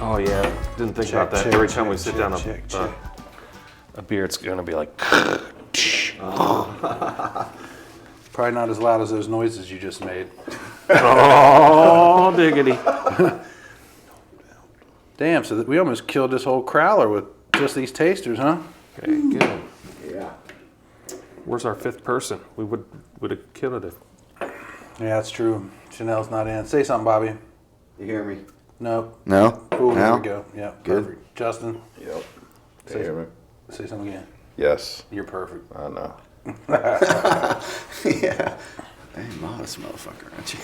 Oh yeah, didn't think about that. Every time we sit down a beer, it's gonna be like. Probably not as loud as those noises you just made. Oh, diggity. Damn, so we almost killed this whole crowler with just these tasters, huh? Okay, good. Yeah. Where's our fifth person? We would have killed it. Yeah, that's true. Chanel's not in. Say something, Bobby. You hear me? Nope. No? Oh, there No? we go. Yeah, Good. perfect. Justin, Yep. Say- Hear me? say something again. Yes. You're perfect. I know. Yeah. Hey, modest motherfucker, aren't you?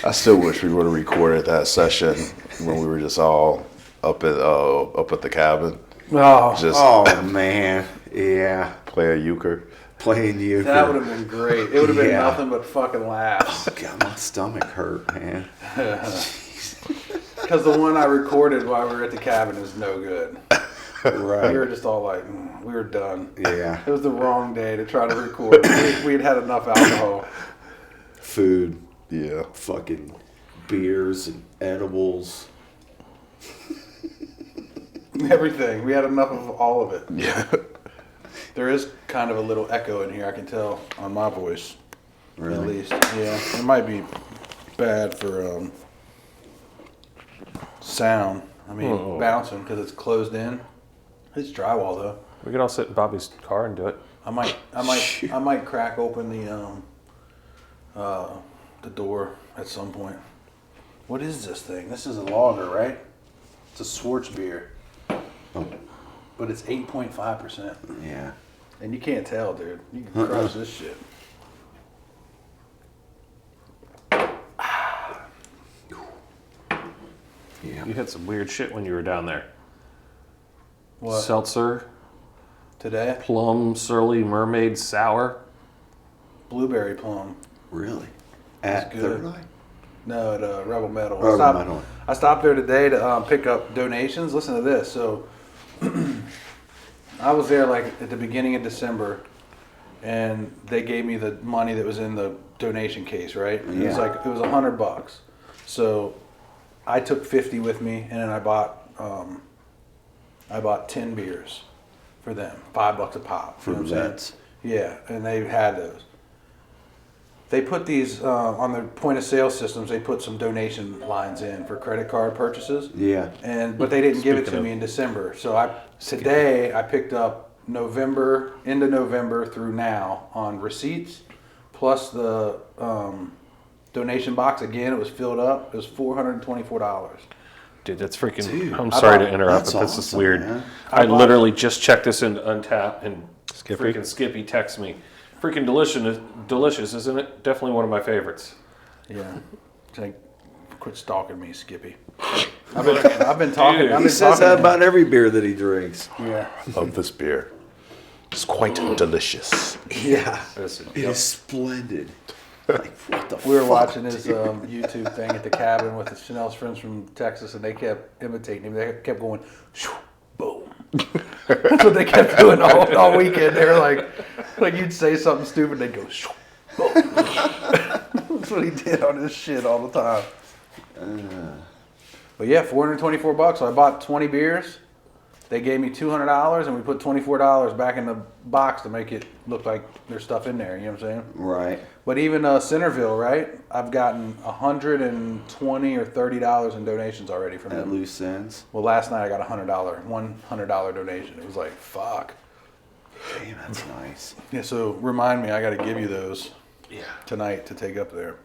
I still wish we would have recorded that session when we were just all up at the cabin. Oh, Just Oh, man. Yeah. play a euchre. Playing you. that would have been great. It would have been Yeah. nothing but fucking laughs. God, my stomach hurt, man. Because the one I recorded while we were at the cabin is no good. Right. We were just all like, we were done. Yeah. It was the wrong day to try to record. we had had enough alcohol. Food, Yeah. fucking beers and edibles. Everything. We had enough of all of it. Yeah. There is kind of a little echo in here, I can tell on my voice. Really? At least. Yeah. It might be bad for sound. I mean, bouncing because it's closed in. It's drywall though. We could all sit in Bobby's car and do it. I might crack open the door at some point. What is this thing? This is a lager, right? It's a Schwartz beer. Oh. But it's 8.5%. Yeah. And you can't tell, dude. You can crush this shit. Yeah. You had some weird shit when you were down there. What? Seltzer, Today? plum, surly, mermaid, sour. Blueberry plum. Really? At good. Third Eye? No, at Rebel Metal. Rebel Metal. I stopped there today to pick up donations. Listen to this. So I was there like at the beginning of December, and they gave me the money that was in the donation case, right? And it was Yeah. like it was $100. So I took 50 with me, and then I bought 10 beers for them, $5 a pop. For you know what I'm saying? vets. Yeah, and they had those. They put these on their point of sale systems. They put some donation lines in for credit card purchases. Yeah. But they didn't give it to Speaking me of- in December. So today I picked up November into November through now on receipts, plus the donation box. Again, it was filled up. It was $424. Dude, that's freaking. Dude, I'm sorry to thought- interrupt, that's but this is awesome, weird. man. I bought- literally just checked this into Untap, and Skippy? freaking Skippy texts me. Freaking delicious, isn't it? Definitely one of my favorites. Yeah. It's like, quit stalking me, Skippy. I've been talking. Dude, I've He been says talking that to about every beer that he drinks. him. Yeah. Love this beer. It's quite delicious. Yeah. Listen, It is splendid. Like, what the We were fuck, watching his dude? YouTube thing at the cabin with Chanel's friends from Texas, and they kept imitating him. They kept going, shoo, boom. That's what they kept doing all weekend. They were like you'd say something stupid, they'd go, shoo, boom. That's what he did on his shit all the time. But yeah, $424. So I bought 20 beers. They gave me $200, and we put $24 back in the box to make it look like there's stuff in there. You know what I'm saying? Right. But even Centerville, right? I've gotten $120 or $30 in donations already from At them. loose ends. Well, last night I got $100 donation. It was like, fuck. Damn, that's nice. Yeah. So remind me, I got to give you those tonight to take up there.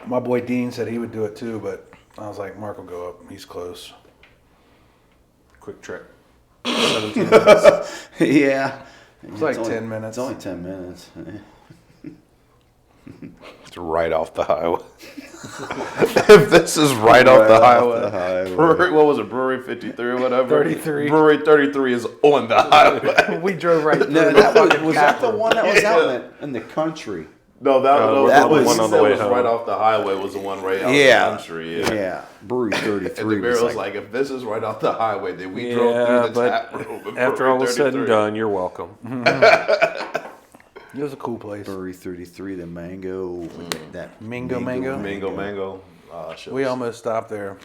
My boy Dean said he would do it too, but I was like, Mark will go up. He's close. quick trip. 17 minutes. Yeah. It's like 10 minutes. It's only 10 minutes. It's right off the highway. If this is right off the highway. Brewery, what was it? Brewery 53 or whatever? 33. Brewery 33 is on the highway. We drove right through No, the that fucking was that the Capitol. one that was Yeah. out in the country? No, that was was the one the on the way was home. right off the highway. Was the one right out Yeah. the country. Yeah. Yeah. Brewery 33 And the beer was like, like, if this is right off the highway, then we drove Yeah, through the but tap room. at after Brewery all is said and 33. done, you're welcome. It was a cool place. Bury 33, the mango. That Mango. Mango. We almost stopped there.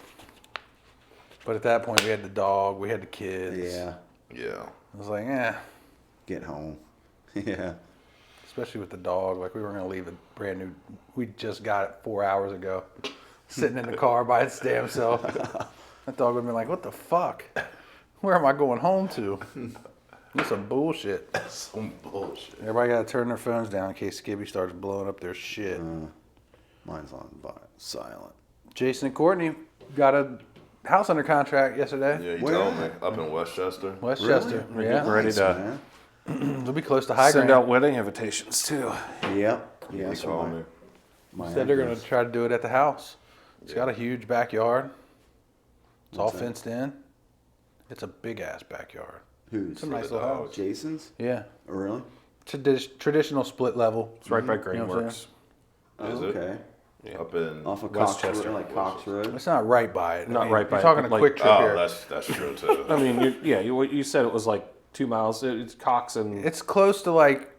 But at that point, we had the dog, we had the kids. Yeah. Yeah. I was like, Get home. Yeah. especially with the dog. Like, we were going to leave a brand new, we just got it 4 hours ago, sitting in the car by its damn self. That dog would have been like, what the fuck? Where am I going home to? This some bullshit. Some bullshit. Everybody got to turn their phones down in case Skibby starts blowing up their shit. Mine's on silent. Jason and Courtney got a house under contract yesterday. Yeah, you Where told at? me. Up in Westchester. Westchester. Really? Yeah. Ready Nice, to man. They'll be close to High send Grand. out wedding invitations too. Yep. Yeah, You that's told what me. my Said they're going address. to try to do it at the house. It's got a huge backyard. It's all What's that? fenced in. It's a big ass backyard. Who's? It's a nice the little dog. house. Jason's? Yeah. Oh, really? Traditional split level. It's right by You know what I'm Grainworks. Oh, Is it? okay. Yeah. Up in. Off of Cox Westchester. Road, like Cox Road. It's not right by it. Not right by you're it, talking but a like- quick trip Oh, here. that's true too. I mean, you said it was like 2 miles. It's Cox and It's close to like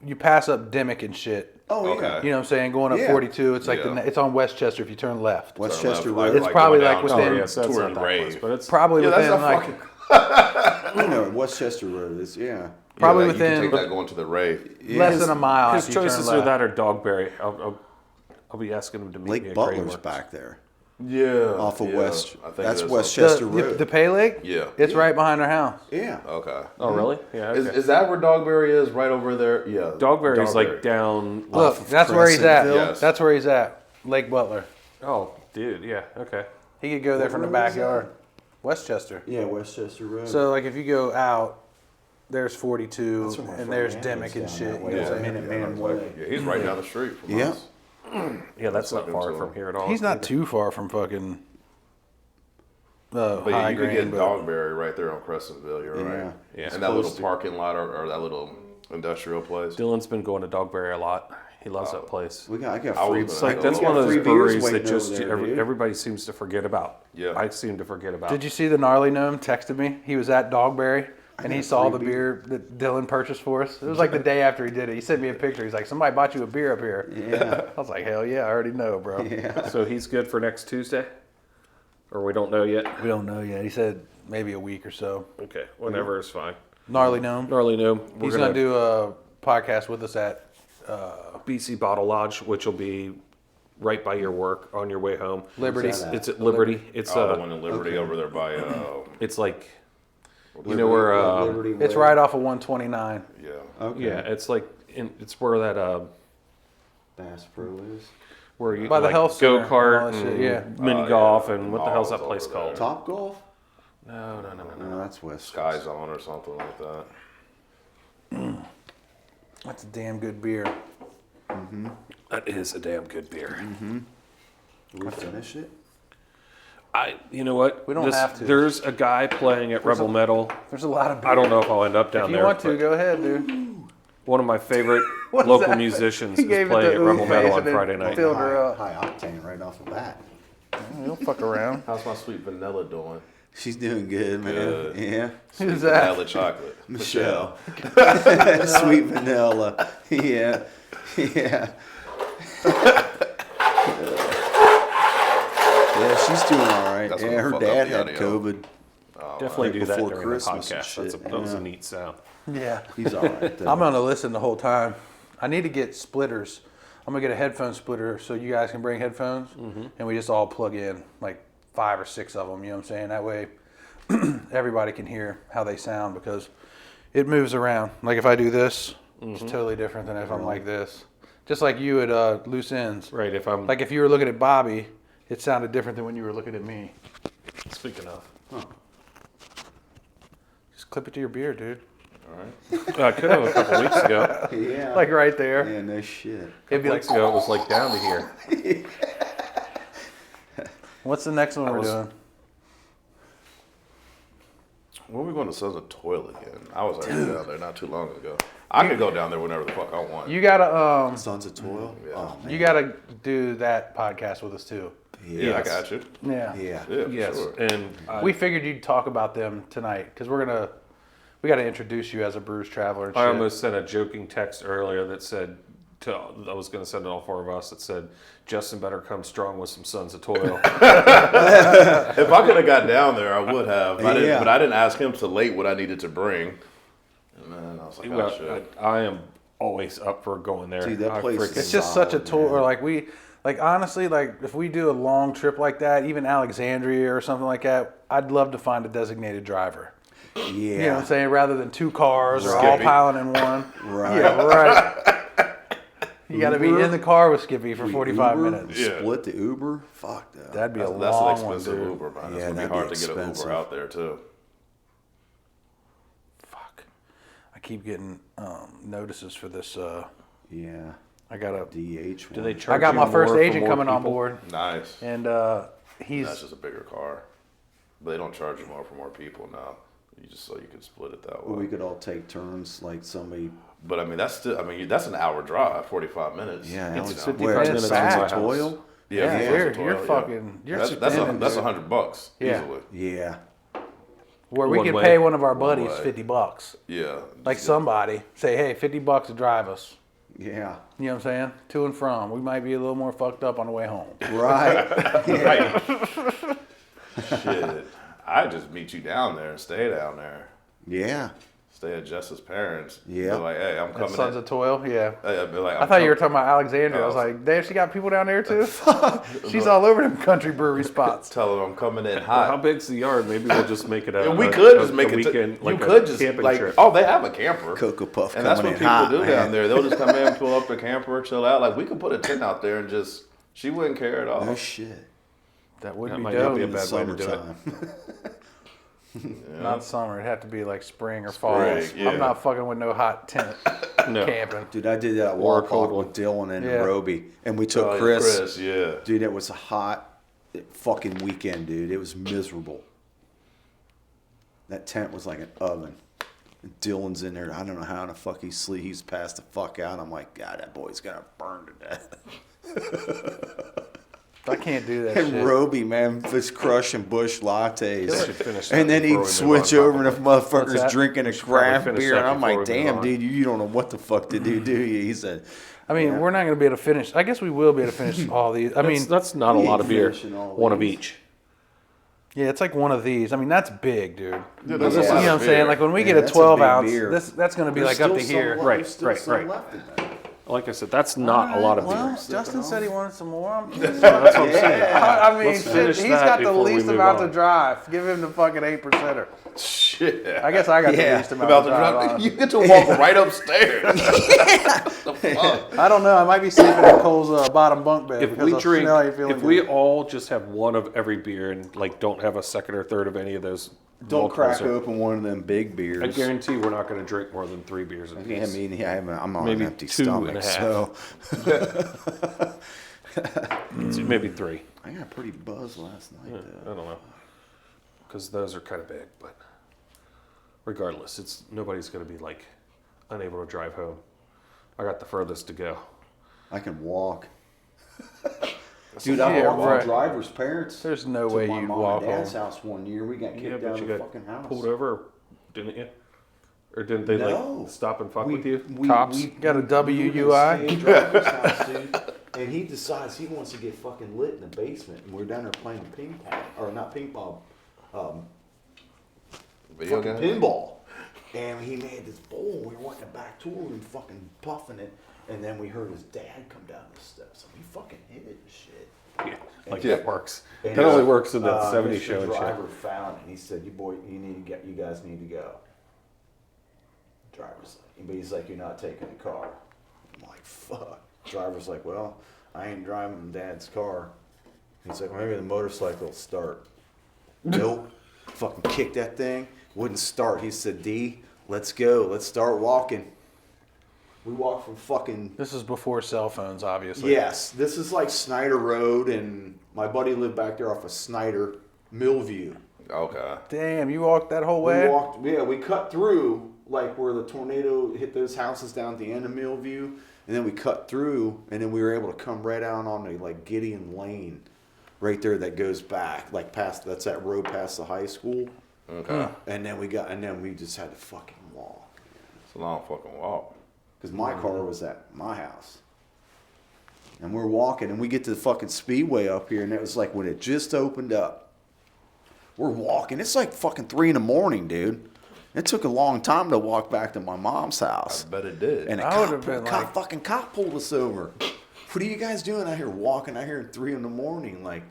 you pass up Dimmick and shit. Oh, Okay. yeah. You know what I'm saying? Going up Yeah. 42. It's like Yeah. it's on Westchester if you turn left. Westchester Like- Road. It's probably going like down within- oh yes, that's Touring not that close, Rave. but it's Probably Yeah, that's within not like fucking. I know Westchester Road is, yeah. probably Yeah, like, you within can take that going to the rave. less than a mile. his after you turn choices left. are that or Dogberry. I'll be asking him to meet me Lake at Butler's Grainworks. back there. Yeah. Off of yeah, West. I think That's it is. Westchester the, Road. the Pay Lake. Yeah. It's right behind our house. Yeah. Okay. Oh really? Yeah. Okay. Is that where Dogberry is? Right over there? Yeah. Dogberry's like down. Look, of that's where he's at. Crescentville? Yes. That's where he's at. Lake Butler. Oh, dude. Yeah. Okay. He could go there from the road is backyard. Westchester. Yeah, Westchester Road. So like if you go out, there's 42 That's where my and friend there's Anthony's Dimmick and down shit. that You way. know Yeah, what I'm saying? Minuteman Way. Yeah, he's right down the street from Yeah. us. Yeah, that's not looking far to from him. here at all. He's not either. too far from fucking But yeah, High you could Grand. get But Dogberry right there on Crescentville. You're Yeah. right. Yeah. And that little close to- parking lot or that little industrial place. Dylan's been going to Dogberry a lot. He loves that place. I got I free. was It's like I that's got one of those free beers breweries that waiting just over there, dude. everybody seems to forget about. Yeah. I seem to forget about. did you see the gnarly gnome texted me? He was at Dogberry and he got saw free the beer that Dylan purchased for us. It was like the day after he did it. He sent me a picture. He's like, somebody bought you a beer up here. Yeah. I was like, hell yeah, I already know, bro. Yeah. So he's good for next Tuesday, or we don't know yet. We don't know yet. He said maybe a week or so. Okay, whenever is fine. Gnarly gnome. Gnarly Gnome. We're He's gonna do a podcast with us at BC Bottle Lodge, which will be right by your work on your way home. Liberty. Where's that It's at Liberty. It's The one in Liberty over there by, it's like, you know where, Liberty It's Way. right off of 129. yeah. Okay. yeah, it's like, it's where that, Bass Pro is. where you By the like health center go and all kart that and shit, yeah. mini golf and what the hell's that Malls place over called? there. Top Golf? No. No, that's West. Sky Zone or something like that. That's a damn good beer. That is a damn good beer. Did we finish it? You know what? We don't have to. There's a guy playing at Rebel Metal. There's a lot of beer. I don't know if I'll end up down If you there. want to, but go ahead, dude. one of my favorite What's local that? musicians He is gave it playing the at Rebel ooh Metal face on and then Friday night. filled her up. High octane right off the bat. You don't fuck around. How's my sweet vanilla doing? She's doing good, man. Good. Yeah. Who's that? Vanilla chocolate. Michelle. Sweet vanilla. Yeah. Yeah. Yeah, she's doing all right. That's Yeah, gonna her fuck dad up the had audio. COVID. Definitely do that before during Christmas the and podcast. shit, That was a yeah. neat sound. Yeah. He's all right, though. I'm gonna listen the whole time. I need to get splitters. I'm gonna get a headphone splitter so you guys can bring headphones and we just all plug in like 5 or 6 of them. You know what I'm saying? That way everybody can hear how they sound because it moves around. Like if I do this, it's totally different than if I'm like this. Just like you at Loose Ends. Right, if I'm Like if you were looking at Bobby, it sounded different than when you were looking at me. speaking of. Just clip it to your beard, dude. I could have a couple weeks ago. Yeah. Like right there. Yeah, no shit. It'd be like, Weeks ago, it was like down to here. what's the next one we're doing? When are we going to Sons of Toil again? I was already down there not too long ago. I could go down there whenever the fuck I want. You gotta Sons of Toil? Yeah. Oh, man. you gotta do that podcast with us too. yeah, Yes. I got you. Yeah. Yeah. Yeah, Yes, sure. and We figured you'd talk about them tonight because we're gonna We got to introduce you as a Brews Traveler. And I shit. almost sent a joking text earlier that said, I was going to send it all 4 of us, that said, Justin better come strong with some Sons of Toil. If I could have got down there, I would have. But Yeah. I didn't ask him to late what I needed to bring. And then I was like, oh, shit. I am always up for going there. Dude, that I place freaking- It's just such a solid, tour. man. Or like honestly, like if we do a long trip like that, even Alexandria or something like that, I'd love to find a designated driver. Yeah. You know what I'm saying? Rather than 2 cars or all Skippy. piling in one. Right. Yeah, right. You got to be Uber? in the car with Skippy for 45 Uber? minutes. Yeah. Split the Uber? Fuck that. That'd be a That's an long one, expensive dude. Uber, man. It's Yeah, going to that'd be hard be to get an expensive. Uber out there, too. Fuck. I keep getting notices for this. Yeah. I got a. DH. Do they one. charge I got you my more first for agent more coming on people? board, Nice. and he's. That's just a bigger car. But they don't charge you more for more people now. You just so you can split it that way. Well, we could all take turns, like somebody. But I mean, that's still. I mean, that's an hour drive, 45 minutes. Yeah, It's it's 55 where minutes it's from my Sons of house. Toil. Yeah, for you're Sons of Toil, fucking. You're That's spending, that's dude. $100 Yeah. easily. Yeah. Where we One could way. pay one of our One buddies way. $50. Yeah. Like somebody say, hey, $50 to drive us. Yeah. You know what I'm saying? To and from. We might be a little more fucked up on the way home. Right. Yeah. Shit. I just meet you down there and stay down there. Yeah. Stay at Jess's parents. Yeah. Be like, hey, I'm At coming Sons in. of Toil, yeah. I'd be like, I thought you were talking about Alexandria. I was Oh. like, damn, she got people down there too? She's all over them country brewery spots. Tell them I'm coming in Well, how hot. big's the yard? Maybe we'll just make it a. And we a- could a- just make a it. weekend, like you a could just camping like. trip. Oh, they have a camper. Cocoa Puff And that's coming what in people hot, do man. down there. They'll just come in, pull up the camper, chill out. Like we could put a tent out there and just. She wouldn't care at all. No shit. That would That be might not be a dope. bad way to do it. Summertime. Not summer. It'd have to be like spring or fall. Spring, yeah. I'm not fucking with no hot tent No. camping. Dude, I did that Or a walk cold with Dylan and Yeah. Roby, and we took Oh, Chris. yeah. Dude, it was a hot fucking weekend, dude. It was miserable. That tent was like an oven. And Dylan's in there. I don't know how in the fuck he's sleep. He's passed the fuck out. I'm like, God, that boy's gonna burn to death. I can't do that And shit. Roby, man, was crushing bush They lattes. should finish that And then before he'd we switch move on. over and if What's motherfucker's that? drinking a probably craft finish beer. that And I'm before like, we move damn, on. dude, you don't know what the fuck to do, you? He said, I mean, Yeah. we're not going to be able to finish. I guess we will be able to finish all these. I mean, That's not a we lot ain't of beer. finishing all One of these. each. yeah, it's like one of these. I mean, that's big, dude. Dude, that's Yeah. a You lot know of what I'm saying? beer. Like when we Yeah, get a that's a 12 big ounce, beer. that's going to be There's like up to still some here. left- Right, there's still right, some right. left in there. Like I said, that's not a lot of Well, beer. Justin said he wanted some more. That's what I'm saying. I mean, Let's shit, finish he's that got the before we least move amount on. to drive. Give him the fucking 8%er. Shit. I guess I got Yeah. the least amount About to to drive. drive. honestly. You get to walk right upstairs. The fuck? I don't know. I might be sleeping in Cole's bottom bunk bed. If because we of drink, Chanel ain't feeling if we good. all just have one of every beer and like don't have a second or third of any of those, Don't multiples crack are- open one of them big beers. I guarantee we're not going to drink more than 3 beers a Yeah, I piece. mean, yeah, I'm on Maybe an empty 2 and stomach, a half. so Maybe 3. I got a pretty buzz last night. I Though. don't know, because those are kind of big. But regardless, it's nobody's going to be like unable to drive home. I got the furthest to go. I can walk. Dude, I Yeah, walked right. from driver's parents. There's no to way my you'd mom walk and dad's home. house one year. We got Yeah, kicked but out you of the got fucking house. pulled over, didn't you? Or didn't they No. like stop and fuck with you? Cops? Got a we were gonna WUI? stay at driver's house, dude. And he decides he wants to get fucking lit in the basement. And we're down there playing ping pong. Or not ping pong. Video Fucking game? pinball. And he made this bowl. We were walking back to him and fucking puffing it. And then we heard his dad come down the steps. And we fucking hit it and shit. Yeah, like Yeah. that works. And, That only works in that 70s Mr. show and shit. driver found it. And he said, you guys need to go. Driver's like, but he's like, you're not taking the car. I'm like, fuck. Driver's like, well, I ain't driving Dad's car. He's like, well, maybe the motorcycle will start. Nope. Fucking kicked that thing. Wouldn't start. He said, D, let's go. Let's start walking. We walked from fucking... This is before cell phones, obviously. Yes, this is like Snyder Road, and my buddy lived back there off of Snyder, Millview. Okay. Damn, you walked that whole We way? walked, we cut through like where the tornado hit those houses down at the end of Millview, and then we cut through, and then we were able to come right out on the like Gideon Lane, right there that goes back like past. That's that road past the high school. Okay. And then we just had to fucking walk. It's a long fucking walk. Because my car was at my house. And we're walking, and we get to the fucking speedway up here, and it was like when it just opened up. We're walking. It's like fucking 3 a.m, dude. It took a long time to walk back to my mom's house. I bet it did. And I would have been like, fucking cop pulled us over. What are you guys doing out here walking out here at 3 a.m? Like,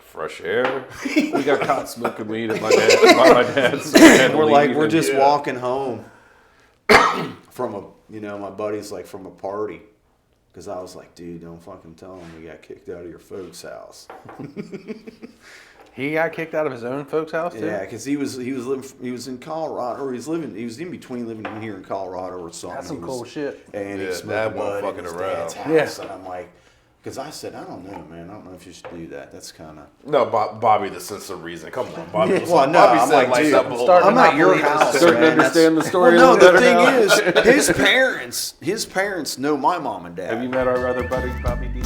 Fresh air. We got caught smoking weed at my dad's. And we're like, we're just walking home from my buddy's like from a party. Because I was like, dude, don't fucking tell him we got kicked out of your folks' house. he got kicked out of his own folks' house too? Yeah, because he was in Colorado, or he was in between living in here in Colorado or something. That's some cool shit. And Yeah, he smoked Dad bud wasn't in fucking his around. dad's house. Yeah. And I'm like, because I said, I don't know, man. I don't know if you should do that. That's kind of... No, Bobby, the sense of reason. Come on, Bobby. Well, no, Bobby I'm said like, lights dude, up a whole I'm lot. at your house, Starting to man. understand the story Well, a no, little the better thing now. is, his parents know my mom and dad. Have you met our other buddy, Bobby D?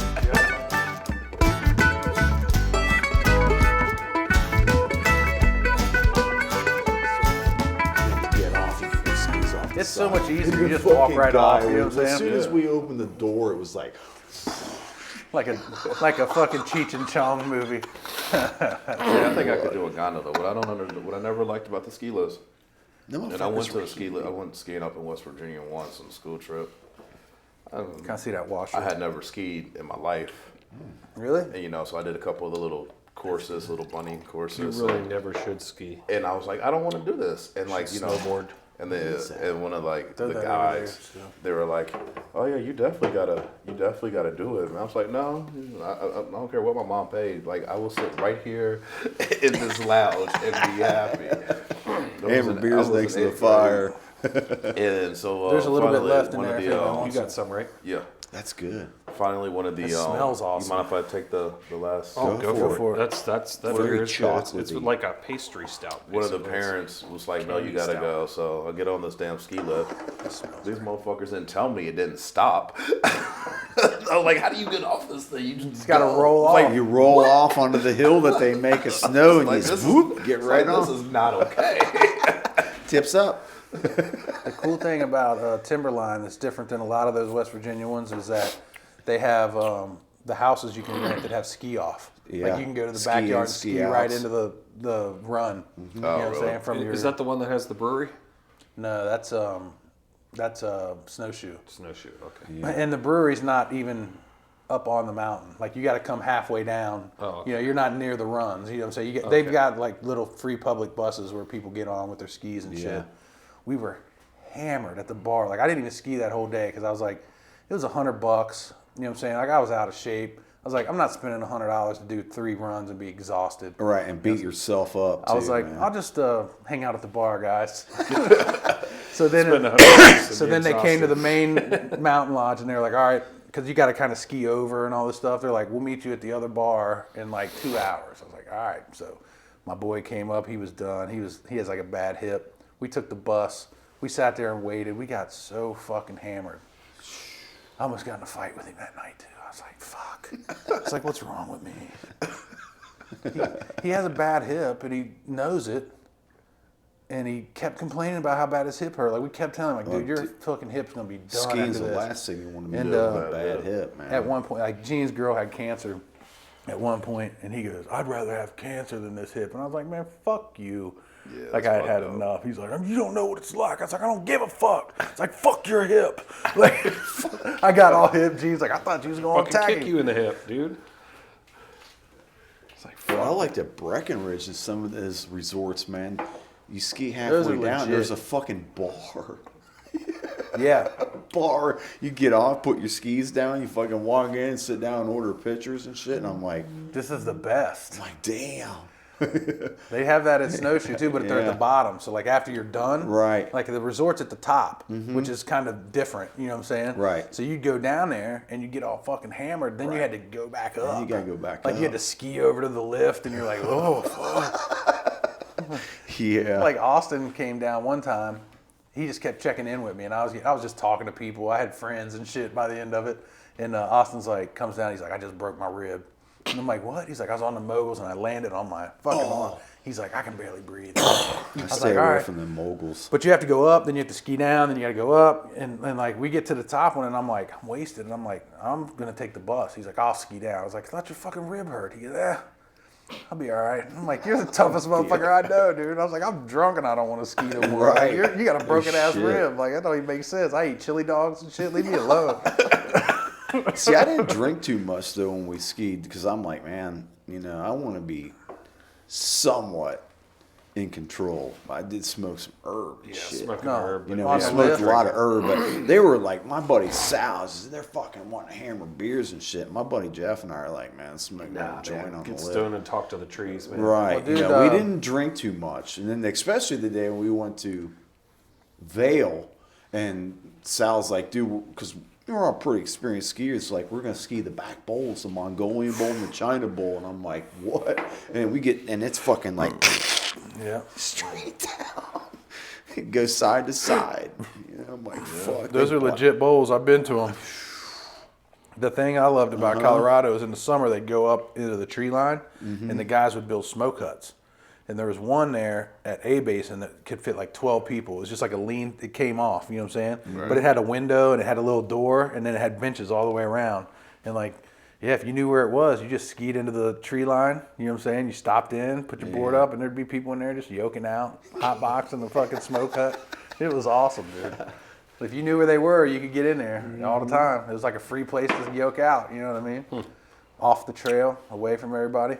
Get off, you can squeeze off the It's so side. much easier. And You the just walk fucking right guy off, you know was- what I'm As saying? soon as we opened the door, it was like, Like a fucking Cheech and Chong movie. Yeah, I think I could do a gondola. What I never liked about the ski lifts. no, And I went to the ski lift. I went skiing up in West Virginia once on a school trip. Can I see that washer? I had never skied in my life, Really? and so I did a couple of the little courses, little bunny You courses. really never should ski. And I was like, I don't want to do this. And like, Snowboard. And and one of like Throw the that over there, guys, still. they were like, "Oh yeah, you definitely gotta do it." And I was like, "No, I don't care what my mom paid. Like, I will sit right here in this lounge and be happy." having beers next to the fire. And so There's a little bit finally, left in one of there if the, anyone You wants got some, right? yeah. That's good. Finally, one of the It smells awesome. You mind if I take the last? Go for it. That's Very beer is good. It's chocolatey. like a pastry stout. One of the basically. parents was like, "No, you candy gotta stout. go." So I get on this damn ski lift. These motherfuckers didn't tell me it didn't stop. I was like, "How do you get off this thing? You just gotta go." roll It's off. like, You roll off onto the hill that they make of snow, and like, you this just is- whoop, get it's right like, on. This is not okay. Tips up. The cool thing about Timberline that's different than a lot of those West Virginia ones is that they have the houses you can rent that have ski off. Yeah. Like you can go to the Ski backyard in, and ski ski right outs. into the run. You know what I'm really? saying? From your Is that the one that has the brewery? No, that's snowshoe. Snowshoe. Okay. And the brewery's not even up on the mountain. Like you got to come halfway down. Oh, okay. You know, you're not near the runs. You know what I'm saying? They've Okay. got like little free public buses where people get on with their skis and Yeah. shit. We were hammered at the bar. Like I didn't even ski that whole day because I was like, it was $100. You know what I'm saying? Like I was out of shape. I was like, I'm not spending $100 to do 3 runs and be exhausted. Right, and beat yourself up. I was too, like, man. I'll just hang out at the bar, guys. So then, Spend $100 so then they came to the main mountain lodge and they were like, all right, because you got to kind of ski over and all this stuff. They're like, we'll meet you at the other bar in like 2 hours. I was like, all right. So my boy came up. He was done. He has like a bad hip. We took the bus. We sat there and waited. We got so fucking hammered. I almost got in a fight with him that night too. I was like, fuck. It's like, what's wrong with me? He has a bad hip and he knows it. And he kept complaining about how bad his hip hurt. Like we kept telling him, like, dude, your fucking hip's gonna be done skiing's after the this. last thing you want to be And, doing with a bad hip, man. At one point, like Gene's girl had cancer at one point, and he goes, I'd rather have cancer than this hip. And I was like, man, fuck you. Yeah, Like that's I had had fucked up. enough. He's like, you don't know what it's like. I was like, I don't give a fuck. It's like, fuck your hip. Like, I got all hip. Gene's like, I thought you was going to Fucking attack kick him. you in the hip, dude. It's like, Well, I fuck. like at Breckenridge and some of those resorts, man. You ski Those are halfway down, legit. there's a fucking bar. Yeah. Bar. You get off, put your skis down, you fucking walk in, sit down and order pictures and shit. And I'm like, This is the best. damn. They have that at Snowshoe too, but they're at Yeah. the bottom. So like after you're done, Right. Like the resort's at the top, which is kind of different. You know what I'm saying? Right. So you'd go down there and you get all fucking hammered. Then you had to go back up. you gotta go back Like you had up. to ski over to the lift, and you're like, oh fuck. Yeah. Like Austin came down one time. He just kept checking in with me, and I was just talking to people. I had friends and shit by the end of it. And Austin's like, comes down. He's like, I just broke my rib. And I'm like, what? He's like, I was on the moguls and I landed on my fucking arm. He's like, I can barely breathe. I was Stay like, away all right. from the moguls. But you have to go up, then you have to ski down, then you got to go up. And like, we get to the top one, and I'm like, I'm wasted. And I'm like, I'm going to take the bus. He's like, I'll ski down. I was like, I thought your fucking rib hurt. He goes, I'll be all right. I'm like, you're the toughest motherfucker I know, dude. I was like, I'm drunk and I don't want to ski no more. Right. Like, you got a broken ass Shit. rib. Like, that don't even make sense. I eat chili dogs and shit. Leave me alone. See, I didn't drink too much though when we skied because I'm like, man, you know, I want to be somewhat in control. I did smoke some herb and shit. smoking No. herb. You know, On we the smoked lift. a lot of herb, but they were like, my buddy Sal, they're fucking wanting to hammer beers and shit. My buddy Jeff and I are like, man, smoke a joint on the Get lift. stoned and talk to the trees, man. Right. Well, dude, you know, we didn't drink too much. And then especially the day when we went to Vail and Sal's like, dude, because we were all pretty experienced skiers, like, we're going to ski the back bowls, the Mongolian bowl and the China bowl. And I'm like, what? And we get, and it's fucking like Yeah. straight down. It goes side to side. You know, I'm like, fuck. Those are legit bowls. I've been to them. The thing I loved about Colorado is in the summer they'd go up into the tree line and the guys would build smoke huts. And there was one there at A Basin that could fit like 12 people. It was just like it came off, you know what I'm saying? Right. But it had a window and it had a little door and then it had benches all the way around. And like, yeah, if you knew where it was, you just skied into the tree line, you know what I'm saying? You stopped in, put your board up, and there'd be people in there just yoking out, hot boxing the fucking smoke hut. It was awesome, dude. If you knew where they were, you could get in there all the time. It was like a free place to yoke out, you know what I mean? Off the trail, away from everybody.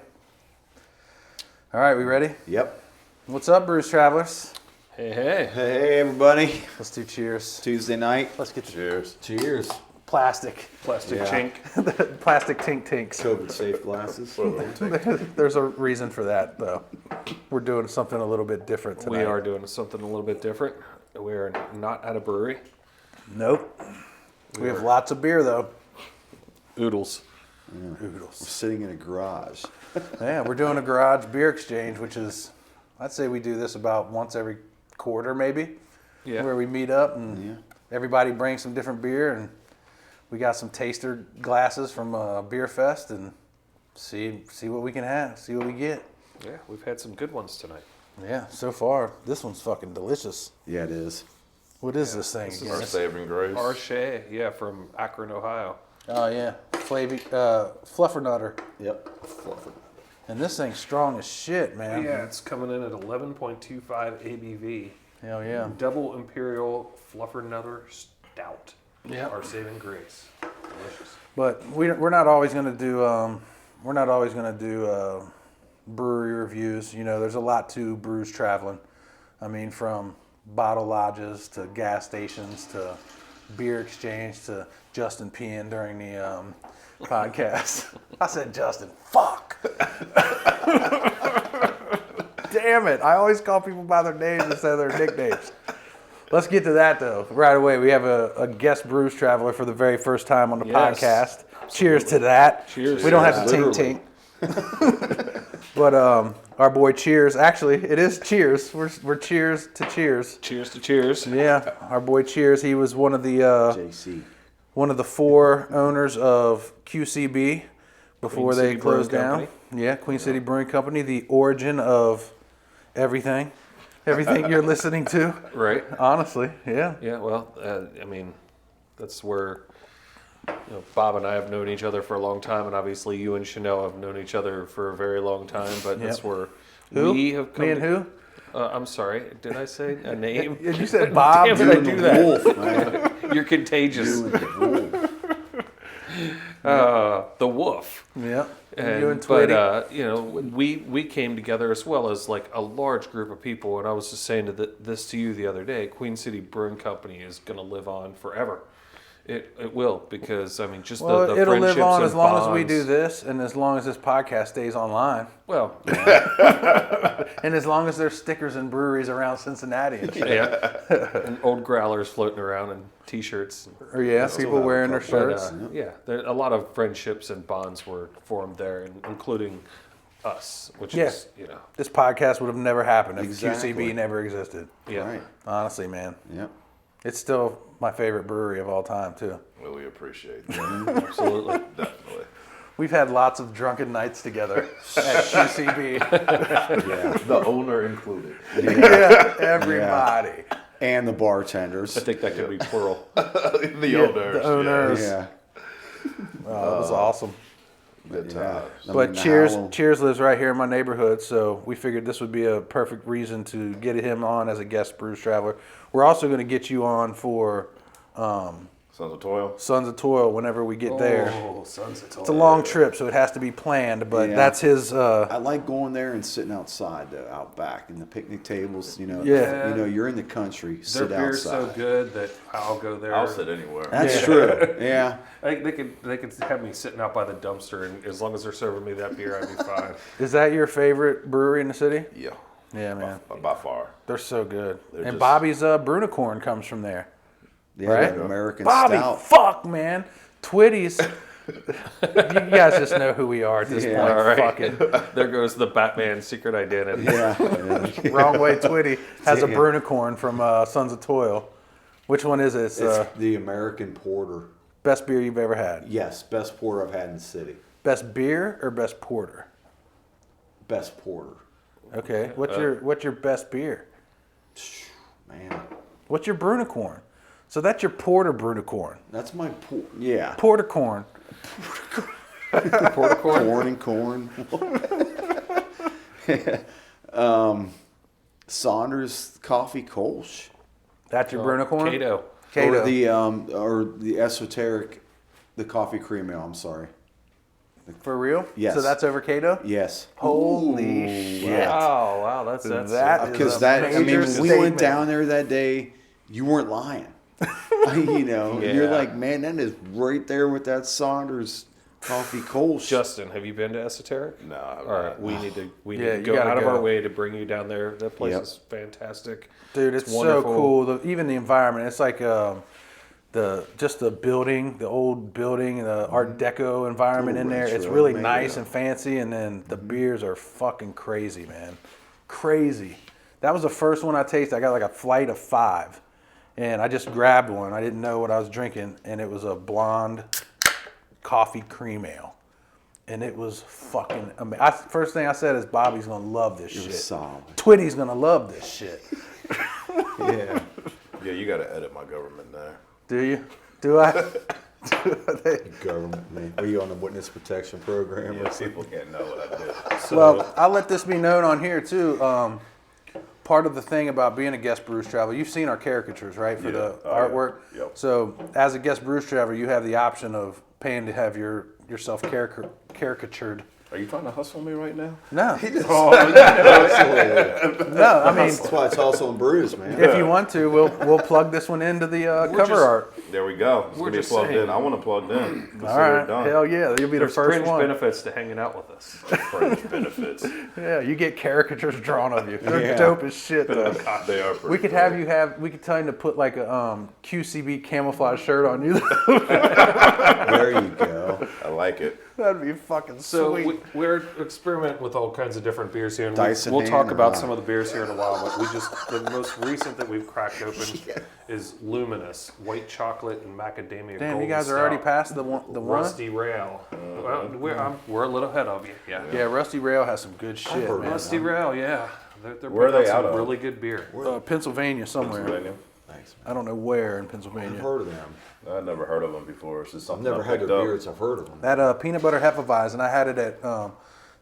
All right, we ready? Yep. What's up, Bruce Travelers? Hey, hey. Hey, everybody. Let's do cheers. Tuesday night. Let's get the Cheers. Cheers. plastic. Plastic Yeah. chink. Plastic tink tinks. COVID safe glasses. There's a reason for that, though. We're doing something a little bit different tonight. We are doing something a little bit different. We are not at a brewery. Nope. We have lots of beer, though. Oodles. We're Oodles. sitting in a garage. Yeah, we're doing a garage beer exchange, which is, I'd say we do this about once every quarter, maybe. Yeah. Where we meet up and everybody brings some different beer, and we got some taster glasses from Beer Fest, and see what we can have, see what we get. Yeah, we've had some good ones tonight. Yeah, so far this one's fucking delicious. Yeah, it is. What is this thing this is again? Our saving grace. Arche, yeah, from Akron, Ohio. Oh yeah, Fluffernutter. Yep. And this thing's strong as shit, man. Yeah, it's coming in at 11.25 ABV. Hell yeah. Double Imperial Fluffernutter Stout. Yeah. Our saving grace. Delicious. But we're not always gonna do brewery reviews. You know, there's a lot to brews traveling. I mean, from bottle lodges to gas stations to beer exchange to Justin peeing during the podcast. I said Justin. Fuck. Damn it! I always call people by their names instead of their nicknames. Let's get to that though. Right away, we have a guest brews traveler for the very first time on the Yes, podcast. Cheers to that. Cheers. We don't have to Literally. tink. But our boy Cheers. Actually, it is Cheers. We're cheers to Cheers. Cheers to cheers. Yeah, our boy Cheers. He was one of the JC. 4 owners of QCB before Queen they City closed Brewing down. Company. Yeah, Queen City Brewing Company, the origin of everything you're listening to. Right. Honestly, yeah. Yeah, well, I mean, that's where Bob and I have known each other for a long time, and obviously you and Chanel have known each other for a very long time, but that's Yep. where Who? we have come Me and who? I'm sorry, did I say a name? You said Bob. Damn, Did I did do I do that? Wolf, man. You're contagious. You and the wolf. The Wolf. Yeah. And, You and Twitty. but we came together as well as like a large group of people, and I was just saying this to you the other day. Queen City Brewing Company is going to live on forever. It will, because I mean, just Well, the it'll live friendships on and as long as we bonds. do this, and as long as this podcast stays online, Well, and as long as there's stickers and breweries around Cincinnati and shit. yeah, and old growlers floating around and T-shirts. Or yeah, Still people have a wearing their couple. shirts. Yeah, there a lot of friendships and bonds were formed there, including us, which Yeah. is This podcast would have never happened if Exactly. QCB never existed. yeah. Right. Honestly, man. Yep. It's still my favorite brewery of all time, too. Well, we appreciate that. Absolutely. Definitely. We've had lots of drunken nights together at QCB. Yeah. The owner included. Yeah, everybody. And the bartenders. I think that could be plural. The Yeah, owners. the owners. Yeah. Oh, it was awesome. Good Yeah. times. I But mean, Cheers, how- Cheers lives right here in my neighborhood, so we figured this would be a perfect reason to get him on as a guest Brews Traveler. We're also going to get you on for Sons of Toil. Sons of Toil whenever we get there. Oh, Sons of Toil. It's a long trip, so it has to be planned, but Yeah. that's his... I like going there and sitting outside, though, out back in the picnic tables. Yeah. You're in the country. Their Sit beer's outside. so good that I'll go there. I'll sit anywhere. That's Yeah. true. Yeah. I think they could have me sitting out by the dumpster, and as long as they're serving me that beer, I'd be fine. Is that your favorite brewery in the city? Yeah. Yeah, man. By far. They're so good. They're And just- Bobby's Brunicorn comes from there. Yeah, Right? that American Bobby, stout. fuck, man. Twitty's. You guys just know who we are at this Yeah. point. All right. Fucking There goes the Batman secret identity. Yeah. wrong way. Twitty has a Yeah. Brunicorn from Sons of Toil. Which one is it? It's It's the American porter. best beer you've ever had. Yes, best porter I've had in the city. Best beer or best porter? Best porter. Okay. What's your best beer? Man, What's your Brunicorn? So that's your porter Brunicorn. that's my yeah. Porter corn. Corn and corn. Saunders Coffee Kolsch. That's your Brunicorn. Cato. Cato. Or the esoteric, the coffee cream ale. I'm sorry. For real? Yes. So that's over Cato? Yes. Holy shit. Wow, that's That is Because a that I mean, major when we statement. went down there that day, you weren't lying. You're Yeah. like, man, that is right there with that Saunders Coffee Kolsch. Justin, have you been to Esoteric? No. All right, we need to Yeah, need to you go gotta out of go. our way to bring you down there. That place Yep. is fantastic. Dude, it's so wonderful. cool. Even the environment. It's like the building, the old building, the Art Deco environment Ooh, in there. It's retro, really maybe, nice yeah. and fancy, and then the beers are fucking crazy, man. Crazy. That was the first one I tasted. I got like a flight of 5, and I just grabbed one. I didn't know what I was drinking, and it was a blonde coffee cream ale. And it was fucking amazing. First thing I said is Bobby's gonna love this It was shit. solid. Twitty's gonna love this shit. Yeah. Yeah, you got to edit my government there. Do you? Do I? Government, man. Are you on the witness protection program? Yeah, people can't know what I did. Well, I'll let this be known on here too. Part of the thing about being a guest Brews Traveler, you've seen our caricatures, right, for Yeah. the Oh, yeah. artwork. Yep. So, as a guest Brews Traveler, you have the option of paying to have yourself caricatured. Are you trying to hustle me right now? No, Oh, no. I mean, That's why it's also in brews, man. if you want to, we'll plug this one into the cover just- art. there we go. It's We're gonna be just plugged saying. in. I want to plug in. Consider All right, it done. hell yeah, you'll be There's the first fringe one. benefits to hanging out with us. Fringe benefits. Yeah, you get caricatures drawn of you. They're Yeah. dope as shit though. They are pretty We could cool. have you we could tell him to put like a QCB camouflage shirt on you. There you go. I like it. That'd be fucking So sweet. we're experimenting with all kinds of different beers here, and Dyson we'll talk hand or about not? some of the beers here in a while. But the most recent that we've cracked open is Luminous white chocolate and macadamia. Damn, you golden guys are already stout. past the one. Rusty Rail. Well, we're a little ahead of you. Yeah. Yeah, Rusty Rail has some good shit, heard man. Rusty Rail. Yeah. They're Where are putting they some out of? really good beer. Pennsylvania somewhere. Pennsylvania. Thanks, I don't know where in man. Pennsylvania. I've heard of them. I've never heard of them before. It's just I've something never I had picked their up. beers. I've heard of them. That peanut butter Hefeweizen, I had it at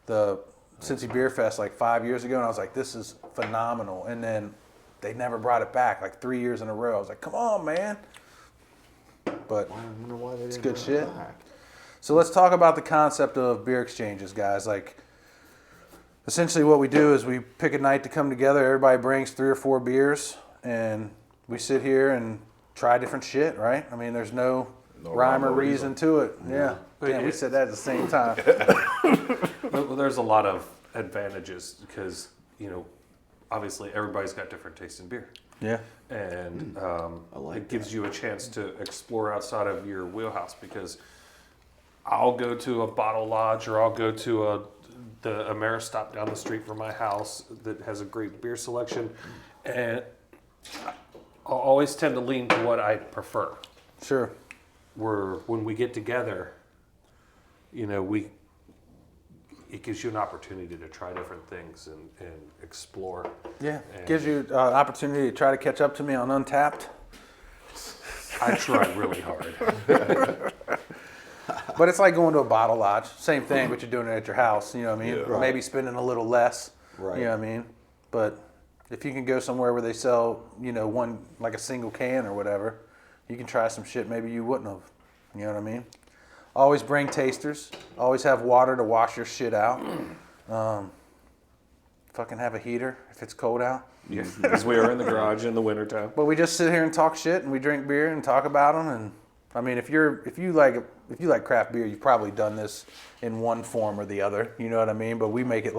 the Cincy Beer Fest like 5 years ago, and I was like, this is phenomenal. And then they never brought it back, like 3 years in a row. I was like, come on, man. But I wonder why they didn't good bring shit. it back. so let's talk about the concept of beer exchanges, guys. Like, essentially what we do is we pick a night to come together. Everybody brings 3 or 4 beers, and we sit here and try different shit, right? I mean, there's no rhyme or reason to it. Yeah. Damn, we said that at the same time. Well, there's a lot of advantages because obviously everybody's got different tastes in beer. Yeah. And like it gives you a chance to explore outside of your wheelhouse because I'll go to a Bottle Lodge or I'll go to the Ameristop down the street from my house that has a great beer selection, and I'll always tend to lean to what I prefer. Sure. When we get together, it gives you an opportunity to try different things and explore. Yeah, And gives you an opportunity to try to catch up to me on Untapped. I try really hard. But it's like going to a bottle lodge. Same thing, but you're doing it at your house. You know what I mean? Yeah. Right. Maybe spending a little less. Right. You know what I mean? But if you can go somewhere where they sell, one, like a single can or whatever, you can try some shit maybe you wouldn't have. You know what I mean? Always bring tasters. Always have water to wash your shit out. Fucking have a heater if it's cold out. Yeah, because we are in the garage in the wintertime. But we just sit here and talk shit, and we drink beer and talk about them. And I mean, if you like craft beer, you've probably done this in one form or the other. You know what I mean? But we make it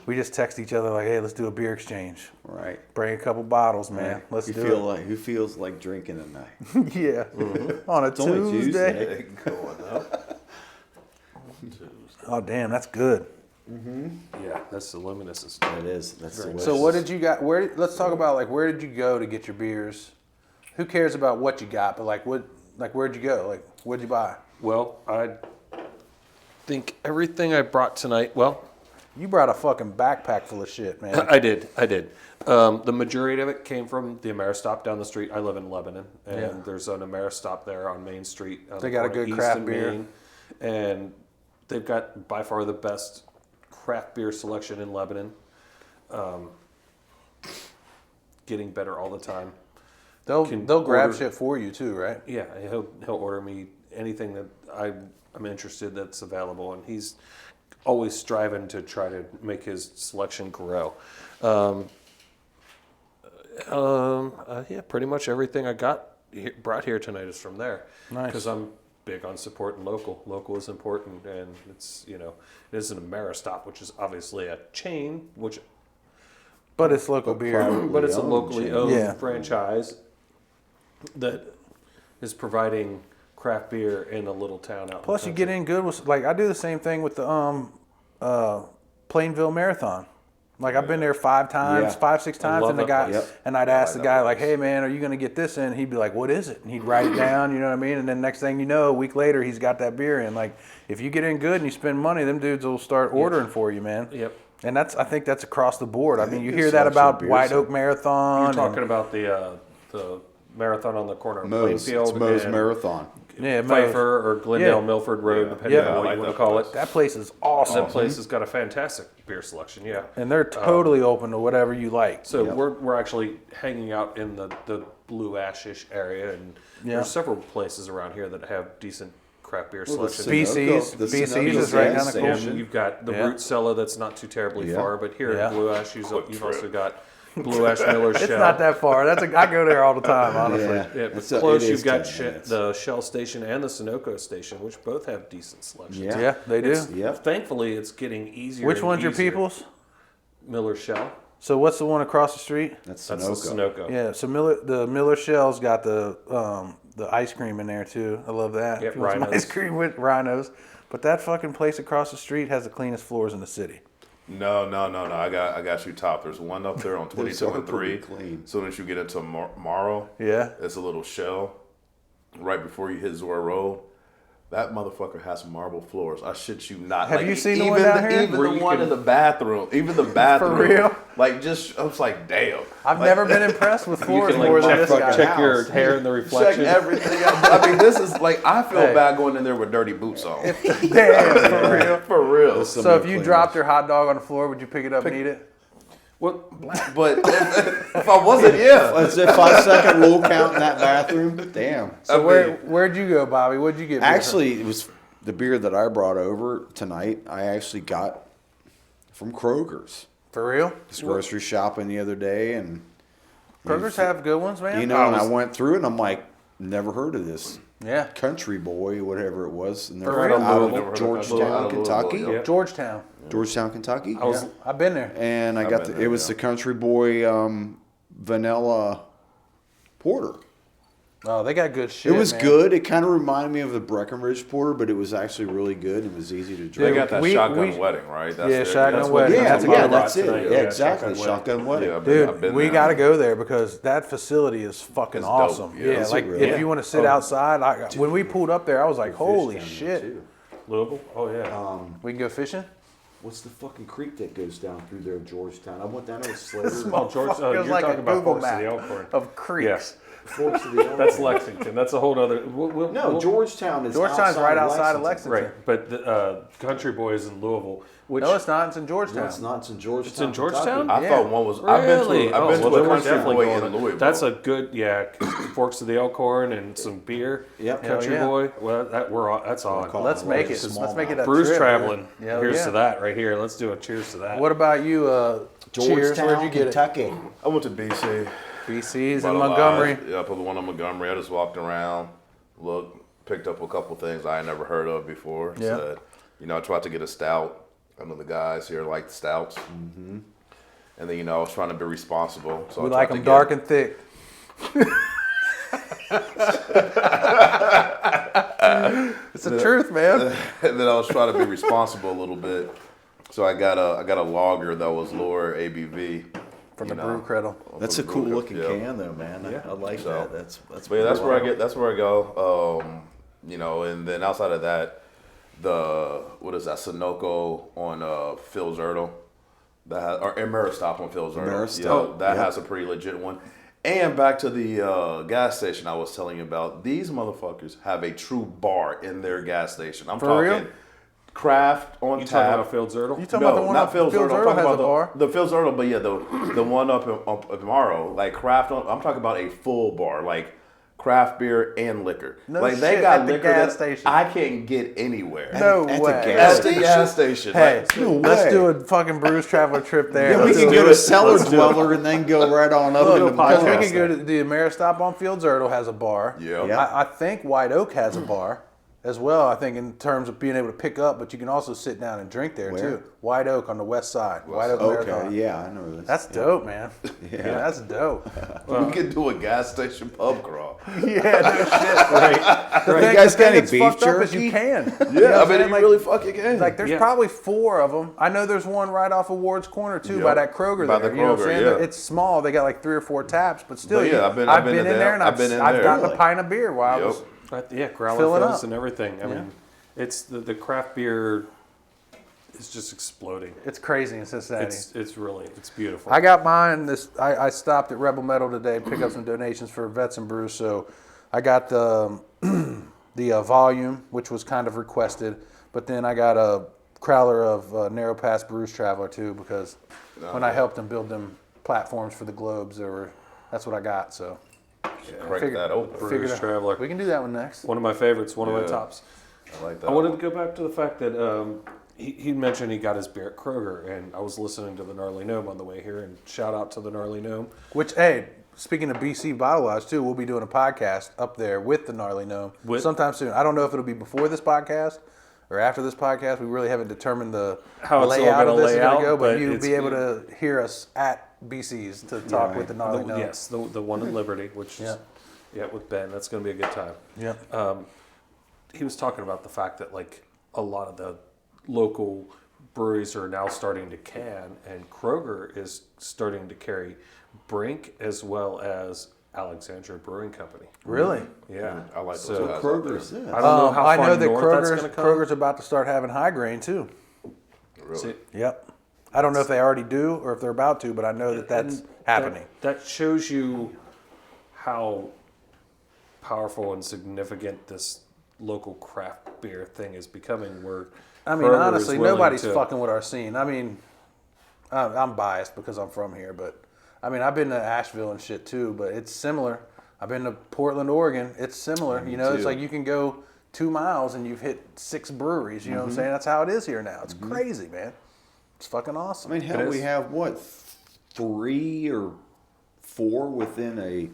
we just text each other like, hey, let's do a beer exchange. Right. Bring a couple bottles, man. Let's do it. Who feels like drinking tonight? Yeah. On a only Tuesday. Going up. Oh damn, that's good. Yeah, that's the luminous. It is. That's delicious. So what did you got? Let's talk about where did you go to get your beers? Who cares about what you got? But where'd you go? Like what'd you buy? Well, I think everything I brought tonight. Well, You brought a fucking backpack full of shit, man. I did. The majority of it came from the Ameristop down the street. I live in Lebanon, and Yeah. there's an Ameristop there on Main Street. On They the got a corner of good East craft and beer. Main, and they've got by far the best craft beer selection in Lebanon. Getting better all the time. They'll Can grab order- shit for you too, right? Yeah, he'll order me anything that I'm interested that's available, and he's always striving to try to make his selection grow. Yeah, pretty much everything I brought here tonight is from there. Nice. Because I'm big on supporting local. Local is important, and it's it isn't a Ameristop, which is obviously a chain, But it's local beer. but it's a locally owned Yeah. franchise that is providing craft beer in a little town out. Plus, in you the get country. in good with I do the same thing with the Plainville Marathon. Like I've been there 5 times, Yeah. 5-6 times, love and the that guy place. Yep. and I'd ask the guy like, "Hey man, are you gonna get this in?" And he'd be like, "What is it?" And he'd write it down, you know what I mean? And then next thing you know, a week later, he's got that beer in. Like if you get in good and you spend money, them dudes will start ordering for you, man. Yep. And I think that's across the board. I mean, you hear it's that selection about beer, White so- Oak Marathon. You're and- talking about the marathon on the corner of Moe's. Plainfield It's Moe's and Marathon. yeah, Moe's. Pfeiffer or Glendale Yeah. Milford Road, Yeah. depending Yeah, on I what like you want to that call place. it. That place is awesome. That place has got a fantastic beer selection. Yeah. And they're totally open to whatever you like. So we're actually hanging out in the Blue Ashish area, and Yeah. there's several places around here that have decent craft beer Well, the selection. BC's, The BC's Sunoco is right down the gas corner. station. And you've got the Yeah. Root Cellar that's not too terribly Yeah. far, but here Yeah. in Blue Ash, you've also got Blue Ash Miller Shell. It's not that far. I go there all the time, honestly. Yeah. Yeah, but It's a- close it you've is got 10 minutes. the Shell Station and the Sunoco Station, which both have decent selections. Yeah. Yeah, they do. Yep. Thankfully, it's getting easier. Which and one's your easier. people's? Miller Shell. So what's the one across the street? That's That's Sunoco. the Sunoco. Yeah, so the Miller Shell's got the ice cream in there too. I love that. Yep, If you want some Rhinos. ice cream with rhinos. But that fucking place across the street has the cleanest floors in the city. No. I got you top. There's one up there on Those 22 are and 3. pretty clean. As soon as you get into Morrow, Yeah. it's a little shell right before you hit Zora Road. That motherfucker has marble floors. I shit you not. Have Like, you seen the even one down here? Even Where the you one can- in the bathroom. Even the bathroom. real? Like just, I was like, damn. I've never been impressed with You floors can more like than this guy. check your house. hair in the Check reflection. everything. I mean, this is like I feel Hey. bad going in there with dirty boots on. Damn, for real. For real. So if you dropped your hot dog on the floor, would you pick it up and eat it? What? But if I wasn't, yeah. Is it 5-second rule count in that bathroom? Damn. So where'd you go, Bobby? What'd you get? Actually, it was the beer that I brought over tonight. I actually got from Kroger's. For real? Just grocery shopping the other day, and Kroger's have good ones, man. you know, and I went through it, and I'm like, never heard of this. Yeah. Country Boy, whatever it was, and they're For real? out Never heard of of Georgetown, Louisville. Kentucky. Yeah. Georgetown. Georgetown, Kentucky. I was Yeah. I've been there. And I I've got been the, there, it was yeah. the Country Boy vanilla porter. Oh, they got good shit. It was man. good. It kind of reminded me of the Breckenridge porter, but it was actually really good. It was easy to They drink. got that We- shotgun we- wedding, right? That's Yeah, it. shotgun That's what- wedding. yeah, That's a yeah, good that's it. tonight. Yeah, Yeah, exactly. shotgun Shotgun wedding. Yeah, I've Dude, been we there. got to go there because that facility is fucking It's dope. awesome. Yeah, Yeah, is it like really? if you want to sit outside, when we pulled up there, I was like, holy shit. Louisville? Oh yeah. We can go fishing. What's the fucking creek that goes down through there, Georgetown? I went down there with Slater. Oh, George, Feels you're like a talking about Google Forks of the map Elkhorn. of creeks. Yes. Forks of the Elkhorn. That's Lexington. That's a whole other. No, Georgetown is Georgetown's right outside of Lexington. Lexington. Right, but the Country Boy is in Louisville. Which No, it's not. It's in Georgetown. No, it's not. It's in Georgetown. It's in Georgetown? Kentucky. I thought one was. I've Really? been to a then we're country definitely boy going in to- Louisville. That's a good, Forks of the Elkhorn and some beer. Yep. Country Hell yeah. Boy. Well, that's on. Call Let's it make a it. small Let's make it a Bruce trip, traveling. man. Hell Here's yeah. to that right here. Let's do a cheers to that. What about you? Cheers. Georgetown, Where'd you get Kentucky. I went to BC. it? BC's Bought in a Montgomery. lot. Yeah, I put the one in Montgomery. I just walked around, looked, picked up a couple things I had never heard of before. Yeah. Said, I tried to get a stout. I know the guys here like the stouts. Mm-hmm. And then, I was trying to be responsible. So We I tried like to them get- dark and thick. It's the truth, man. And then I was trying to be responsible a little bit. So I got a lager that was lower ABV. From the brew cradle. That's a cool looking Yeah. can though, man. I like So- that. That's But yeah, that's pretty where I wild. get. That's where I go. And then outside of that, what is that? Sunoco on Phil's Erdel. That has, or Ameristop on Phil's Erdel. Ameristop, that yep. has a pretty legit one. And back to the gas station I was telling you about. These motherfuckers have a true bar in their gas station. I'm For talking real? craft on You tap. talking about Fields Erdel? You talking about the one not up Phil's Phil's Erdel. I'm Erdel talking has about a bar? the Phil's Erdel, but yeah, the one up tomorrow, like craft on. I'm talking about a full bar, like craft beer and liquor. No like they shit, got at the liquor gas that station. I can't get anywhere. No At the way. gas At the gas station. Hey, Like, let's way. do a fucking Bruce Traveler trip there. Yeah, we Let's can do go it. to Cellar Let's do it. Dweller and then go right on up into Because we Podcast. can go to the Ameristop on Fields Erdel has a bar. Yeah. Yeah. I think White Oak has a bar as well. I think in terms of being able to pick up, but you can also sit down and drink there Where? too. White Oak on the west side. White Oak Okay, Marathon. yeah, I know this. That's dope, man. Yeah, that's dope. we can do a gas station pub crawl. Yeah, no shit. Right. The You thing, guys the thing got any that's beef fucked up is jerky? you can. Yeah, You know what I I'm mean, saying? you really fucking can. Like there's Yeah. probably 4 of them. I know there's one right off of Ward's Corner too, Yep. by that Kroger By there. the you know what I'm Kroger, saying? yeah. It's small. They got like 3 or 4 taps, but still, But yeah, I've been in there and I've been in I've there. gotten a Really? pint of beer while I Yep. was. Growler Fill it fills up. and everything. I mean, it's the craft beer is just exploding. It's crazy in Cincinnati. It's beautiful. I got mine. I stopped at Rebel Metal today, pick up some donations for Vets and Brews. So I got the volume, which was kind of requested, but then I got a crowler of Narrow Pass Brews Traveler too, because when I helped them build them platforms for the globes, that's what I got. So Crank Figure- that open. figured Bruce out- Traveler. we can do that one next. One of my favorites. One of my Yeah. tops. I like that. I wanted to go back to the fact that he mentioned he got his beer at Kroger, and I was listening to the Gnarly Gnome on the way here, and shout out to the Gnarly Gnome. Which, hey, speaking of BC Bottle Lodge too, we'll be doing a podcast up there with the Gnarly Gnome sometime soon. I don't know if it'll be before this podcast or after this podcast. We really haven't determined the How it's all layout gonna of this lay is gonna out, go, but but you'll it's- be able to hear us at BC's to talk with the Gnarly Gnome. Yes, the one in Liberty, which is with Ben. That's going to be a good time. Yeah. He was talking about the fact that like a lot of the local breweries are now starting to can, and Kroger is starting to carry Brink as well as Alexandria Brewing Company. Really? Yeah, I like those So guys. Kroger's this. I don't know how I far know that north that's going to come. Kroger's about to start having high grain too. Really? See, Yep. I don't know if they already do or if they're about to, but I know that that's happening. That shows you how powerful and significant this local craft beer thing is becoming. Where I mean, Kroger is honestly, willing nobody's to- fucking with our scene. I mean, I'm biased because I'm from here, but I mean, I've been to Asheville and shit too, but it's similar. I've been to Portland, Oregon. It's similar. You know, it's too. like you can go 2 miles and you've hit 6 breweries. You know what I'm saying? That's how it is here now. It's crazy, man. It's fucking awesome. I mean, hell, It we is. have what 3 or 4 within a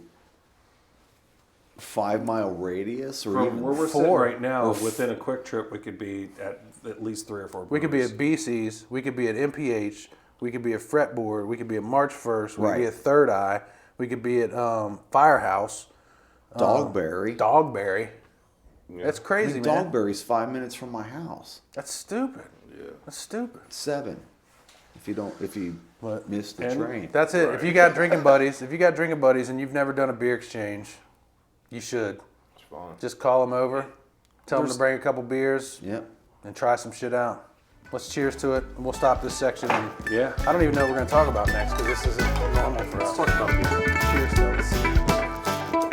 5-mile radius, or From even where we're 4. sitting right now, within a quick trip, we could be at least 3 or 4. We could be breweries. at BC's. We could be at MPH. We could be at Fretboard. We could be at March 1st. We could be Right. at Third Eye. We could be at Firehouse. Dogberry. Dogberry. That's I crazy, mean, man. Dogberry's 5 minutes from my house. That's stupid. Yeah. That's stupid. 7. If you What? miss the And train. That's it. If you got drinking buddies, and you've never done a beer exchange, you should. It's fine. Just call them over, tell them to There's- bring a couple beers. Yep. and try some shit out. Let's cheers to it. And we'll stop this section. And Yeah. I don't even know what we're going to talk about next because this isn't normal for us. Let's talk about beer. Cheers, fellas.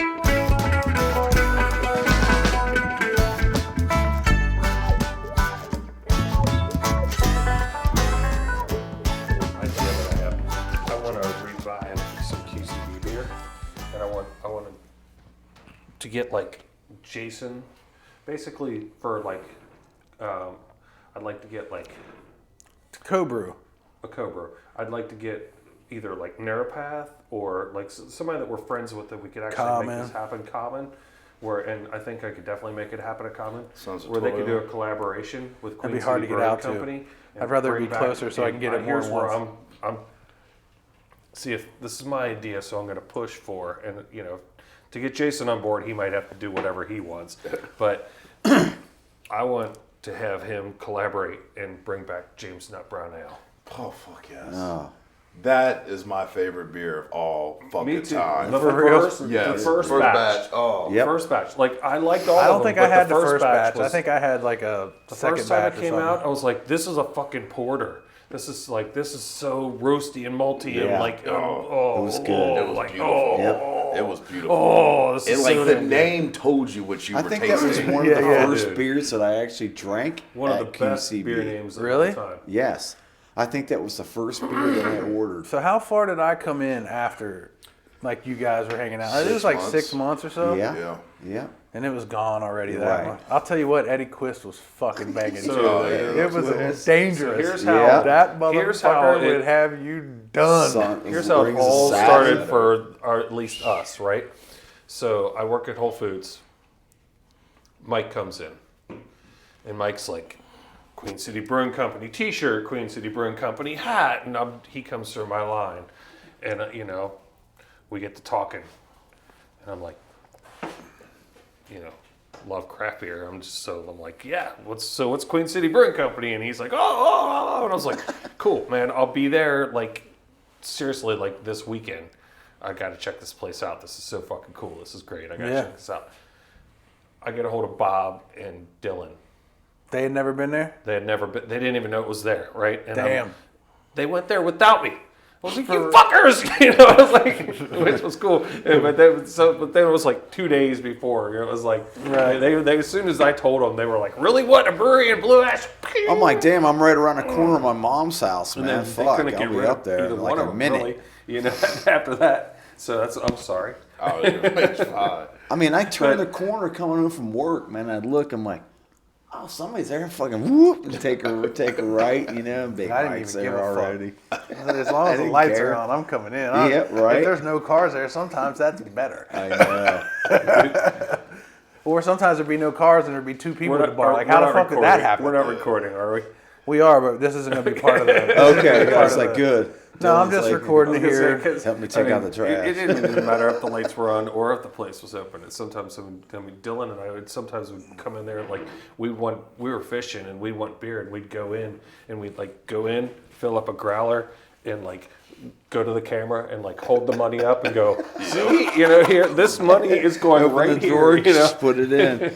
Idea that I have. I want to revive some QCB beer, and I want to get like Jason, basically for like, I'd like to get like Co-brew. a Cobra. I'd like to get either like Neuropath or like somebody that we're friends with that we could actually Common. make this happen common. Where and I think I could definitely make it happen at Common. Sounds where they could do total. a collaboration with Queen That'd be hard City to get Brewing out to. Company. and I'd rather bring be closer so I can get it more Here's than where once. I'm. See if this is my idea, so I'm going to push for and to get Jason on board, he might have to do whatever he wants, but I want to have him collaborate and bring back James Nut Brown Ale. Oh fuck yes. Oh. That is my favorite beer of all fucking Me too. time. The For real? first, Yes, the first batch. Oh, Yep. First batch. Like I liked all I of don't them, think but I had the first first batch. I was- think I had like a the second first time batch it or came something. out, I was like, "This is a fucking porter. This is so roasty and malty and Yeah. like It was good. It was like, beautiful. Yep. It was beautiful. oh, this It is like so the damn good. name told you what you I were think that tasting. was one of the Yeah, first dude. beers that I actually drank One of at the best QCB. beer names Really? of all time. Yes. I think that was the first beer that I ordered. So how far did I come in after, like you guys were hanging out? It was 6 like months. 6 months or so. Yeah. Yeah. Yeah. And it was gone already that Right. much. I'll tell you what, Eddie Quist was fucking banging So, too. yeah, It was Quist. dangerous. So here's how- Yeah. that here's how motherfucker it- would have you done. Son, Here's how it brings a all savage. started for at least us, right? So I work at Whole Foods. Mike comes in, and Mike's like, Queen City Brewing Company T-shirt, Queen City Brewing Company hat, and he comes through my line, and we get to talking, and I'm like, love craft beer. I'm like, yeah. What's Queen City Brewing Company? And he's like, oh, and I was like, cool, man. I'll be there. Like, seriously, like this weekend. I got to check this place out. This is so fucking cool. This is great. I got to Yeah. check this out. I get a hold of Bob and Dylan. They had never been there? They had never been. They didn't even know it was there, right? And Damn. they went there without me. I was like, you fuckers! I was like, which was cool. But then it was like 2 days before. It was like, Right. they as soon as I told them, they were like, really? What? A brewery in Blue Ash? I'm like, damn, I'm right around the corner of my mom's house, And man. then they Fuck, couldn't I'll get be rid up of there either in one like of a them, minute. really. After that. So I'm sorry. Oh, it's fine. I mean, I turned But- the corner coming home from work, man. I'd look, I'm like, oh, somebody's there, fucking whoop, and take a right, Big I didn't Mike's even give there a fuck. already. As long as the didn't lights care. are on, I'm coming in. Yeah, right. If there's no cars there, sometimes that's better. I know. Or sometimes there'd be no cars and there'd be two people We're at the bar. Like, we're how the not fuck did that recording. happen? We're not recording, are we? We are, but this isn't going to be part of the. Okay, I part was of like, the- good. No, I'm Dylan's just like, recording here. Help me take out the trash. It didn't matter if the lights were on or if the place was open. Sometimes, Dylan and I would come in there and like we were fishing and we want beer and we'd go in and we'd like go in, fill up a growler and like go to the camera and like hold the money up and go, see, here this money is going Open right the here. drawer, just put it in.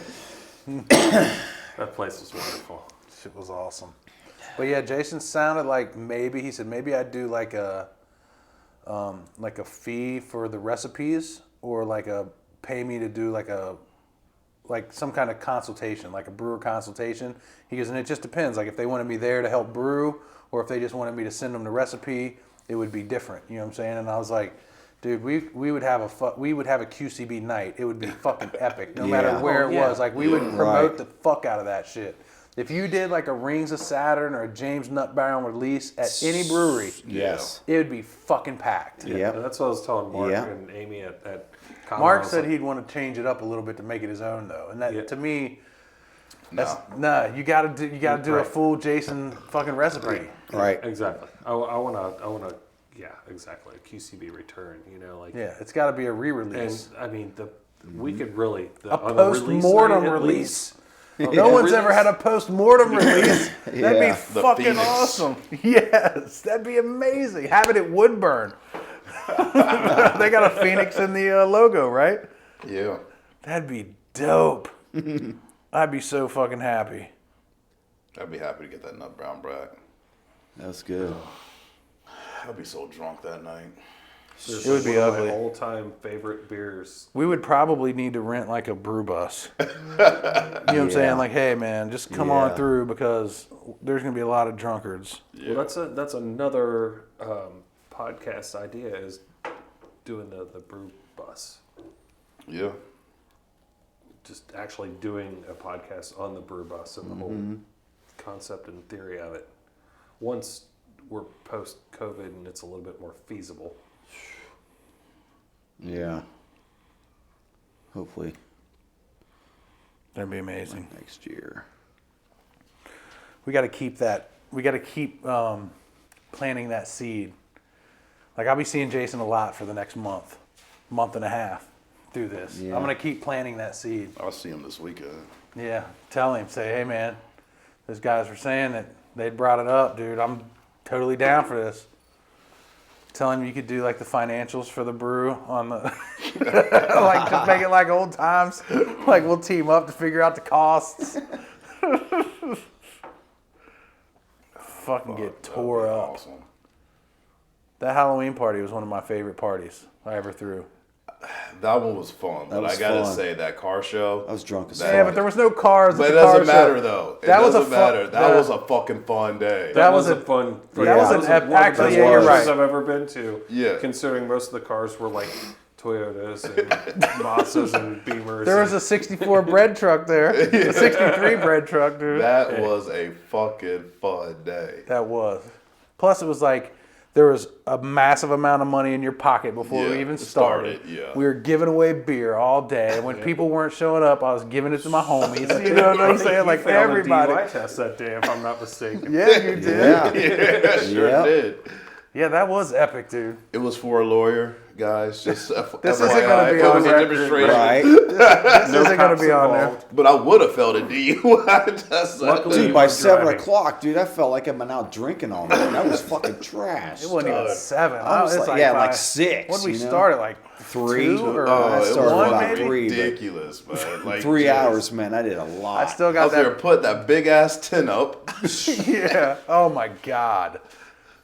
That place was wonderful. Shit was awesome. But yeah, Jason sounded like he said maybe I'd do like a fee for the recipes or pay me to do like some kind of consultation, like a brewer consultation. He goes, and it just depends. Like if they wanted me there to help brew or if they just wanted me to send them the recipe, it would be different. You know what I'm saying? And I was like, dude, we would have a QCB night. It would be fucking epic, no matter Yeah. where Oh, it yeah. was. Like we would promote Right. the fuck out of that shit. If you did like a Rings of Saturn or a James Nut Brown release at any brewery, Yes. it would be fucking packed. Yep. And that's what I was telling Mark Yeah. and Amy at Common. Mark I was said like, he'd want to change it up a little bit to make it his own though, and that Yeah. to me, No. you gotta do a Right. full Jason fucking recipe. Right. Exactly. I wanna. Yeah, exactly. A QCB return. Like. Yeah, it's got to be a re-release. And I mean, we could really A on the release post-mortem night, at release. least, No one's ever had a post-mortem release. That'd be Yeah. The fucking Phoenix. awesome. Yes, that'd be amazing. Have it at Woodburn. They got a phoenix in the logo, right? Yeah. That'd be dope. I'd be so fucking happy. I'd be happy to get that nut brown black. That's good. I'd be so drunk that night. This It would is be one of ugly. my all-time favorite beers. We would probably need to rent like a brew bus. You know what I'm saying? Like, hey man, just come on Yeah. through because there's gonna be a lot of drunkards. Well, that's another podcast idea is doing the brew bus. Yeah. Just actually doing a podcast on the brew bus and the whole concept and theory of it. Once we're post-COVID and it's a little bit more feasible. Yeah. Hopefully That'd be amazing. next year. We got to keep that. We got to keep planting that seed. Like I'll be seeing Jason a lot for the next month and a half through this. Yeah. I'm gonna keep planting that seed. I'll see him this weekend. Yeah, tell him, say, hey man, those guys were saying that they'd brought it up, dude. I'm totally down for this. Tell him you could do like the financials for the brew on the, like just make it like old times. Like we'll team up to figure out the costs. Fucking get tore That'd be up. Awesome. That Halloween party was one of my favorite parties I ever threw. That one was fun, but was I gotta fun. say that car show. I was drunk as That- Yeah, but there was no cars. But at it the doesn't car matter show. though. It That was a doesn't fun- matter. That yeah. was a fucking fun day. That was a a- fun. that was an one of the actually, best yeah, you're shows right. I've ever been to. Yeah. Considering most of the cars were like Toyotas and Mazdas and Beamers. There was a 64 bread truck there. A 63 bread truck, dude. That was a fucking fun day. That was. Plus, it was like there was a massive amount of money in your pocket before Yeah, we even it started. started, yeah. We were giving away beer all day. And when people weren't showing up, I was giving it to my homies. You know what I'm saying? Like everybody. DUI test that day, if I'm not mistaken. Yeah, you did. Yeah. Yeah, sure Yep. did. Yeah, that was epic, dude. It was for a lawyer, guys. Just This isn't gonna be it on was a record, demonstration. Right. This No isn't going to cops be on there. involved. But I would have felt a DUI. That's Luckily, Dude, you by were 7 driving. o'clock, dude, I felt like I've been out drinking all night. That was fucking trash. It wasn't even Stud. 7. I was It's like, yeah, like five. 6. When did we you know? start at like 3 2 or Oh, it started was about fucking 3, but ridiculous, man. Like 3 just- hours, man. I did a lot. I still I got was there, that. put that big ass tin up. Yeah. Oh my God.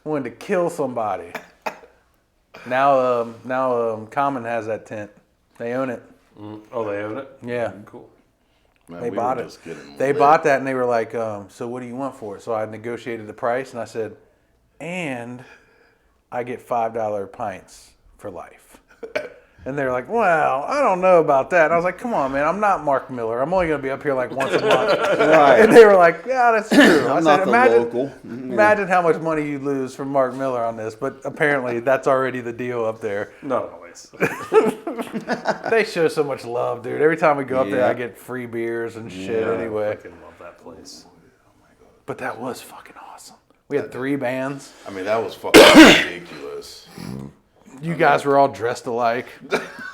I wanted to kill somebody. Now, Common has that tent. They own it. Oh, they own it? Yeah. Cool. Man, They we bought were it. just getting They lit. bought that and they were like, so what do you want for it? So I negotiated the price and I said, and I get $5 pints for life. And they're like, well, I don't know about that. And I was like, come on, man, I'm not Mark Miller. I'm only going to be up here like once a month. Right. And they were like, yeah, that's true. I I'm said, not the imagine, local. imagine how much money you lose from Mark Miller on this. But apparently that's already the deal up there. Not always. They show so much love, dude. Every time we go up there, Yeah. I get free beers and shit anyway. I fucking love that place. But that was fucking awesome. We had 3 bands. I mean, that was fucking ridiculous. You guys were all dressed alike.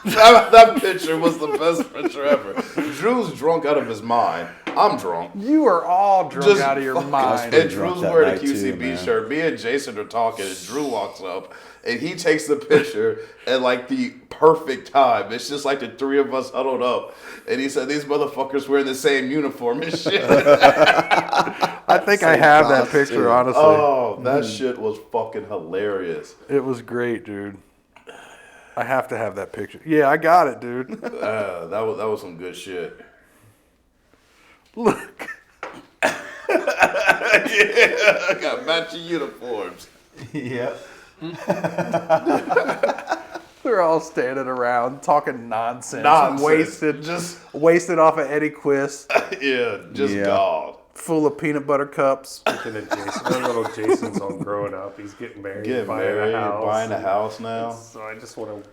That picture was the best picture ever. Drew's drunk out of his mind. I'm drunk. You were all drunk Just out of your fucking- mind. And drunk Drew's that wearing a night too, QCB man. shirt. Me and Jason are talking, and Drew walks up, and he takes the picture at like the perfect time. It's just like the 3 of us huddled up, and he said, "These motherfuckers wearing the same uniform and shit." I think I have that picture, honestly. Oh, that shit was fucking hilarious. It was great, dude. I have to have that picture. Yeah, I got it, dude. That was some good shit. Look. Yeah, I got matching uniforms. Yeah. They're all standing around talking nonsense. Nonsense. Wasted. Just Wasted off of Eddie Quist. yeah, just Yeah. God. Full of peanut butter cups. Speaking of Jason, our little Jason's all growing up. He's getting married, Getting buying married, a house. buying a house now. So I just want to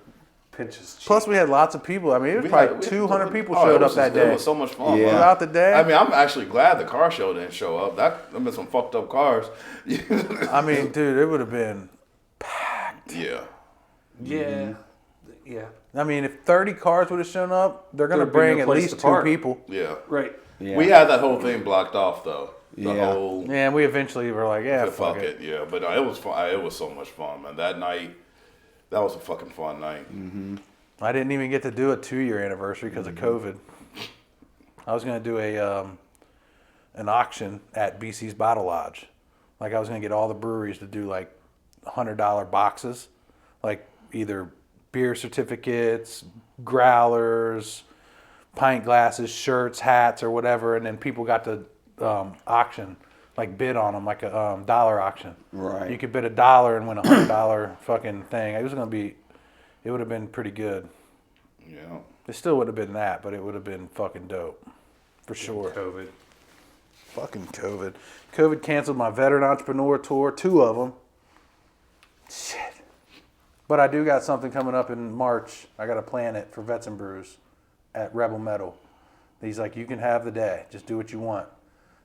pinch his cheek. Plus, we had lots of people. I mean, it was probably 200 people Oh, it showed was up that just- It day. was so much fun. Yeah. man. Throughout the day. I mean, I'm actually glad the car show didn't show up. That been some fucked up cars. I mean, dude, it would have been. Yeah. yeah, yeah, I mean, if 30 cars would have shown up, they're going to There'd be no bring at place least to 2 park. people. Yeah. right. Yeah. We had that whole thing blocked off though. The Yeah. whole Yeah, and we eventually were like, yeah, fuck fuck it. it. Yeah, but it was fun. It was so much fun, man. That night, that was a fucking fun night. I didn't even get to do a 2-year anniversary because of COVID. I was going to do an auction at BC's Bottle Lodge. Like I was gonna get all the breweries to do like $100 boxes, like either beer certificates, growlers, pint glasses, shirts, hats, or whatever, and then people got to auction, like bid on them, like a dollar auction. Right. You could bid $1 and win $100 fucking thing. It would have been pretty good. Yeah. It still would have been that, but it would have been fucking dope, for sure. COVID. Fucking COVID. COVID canceled my veteran entrepreneur tour, 2 of them. Shit. But I do got something coming up in March. I got to plan it for Vets and Brews at Rebel Metal. He's like, you can have the day. Just do what you want.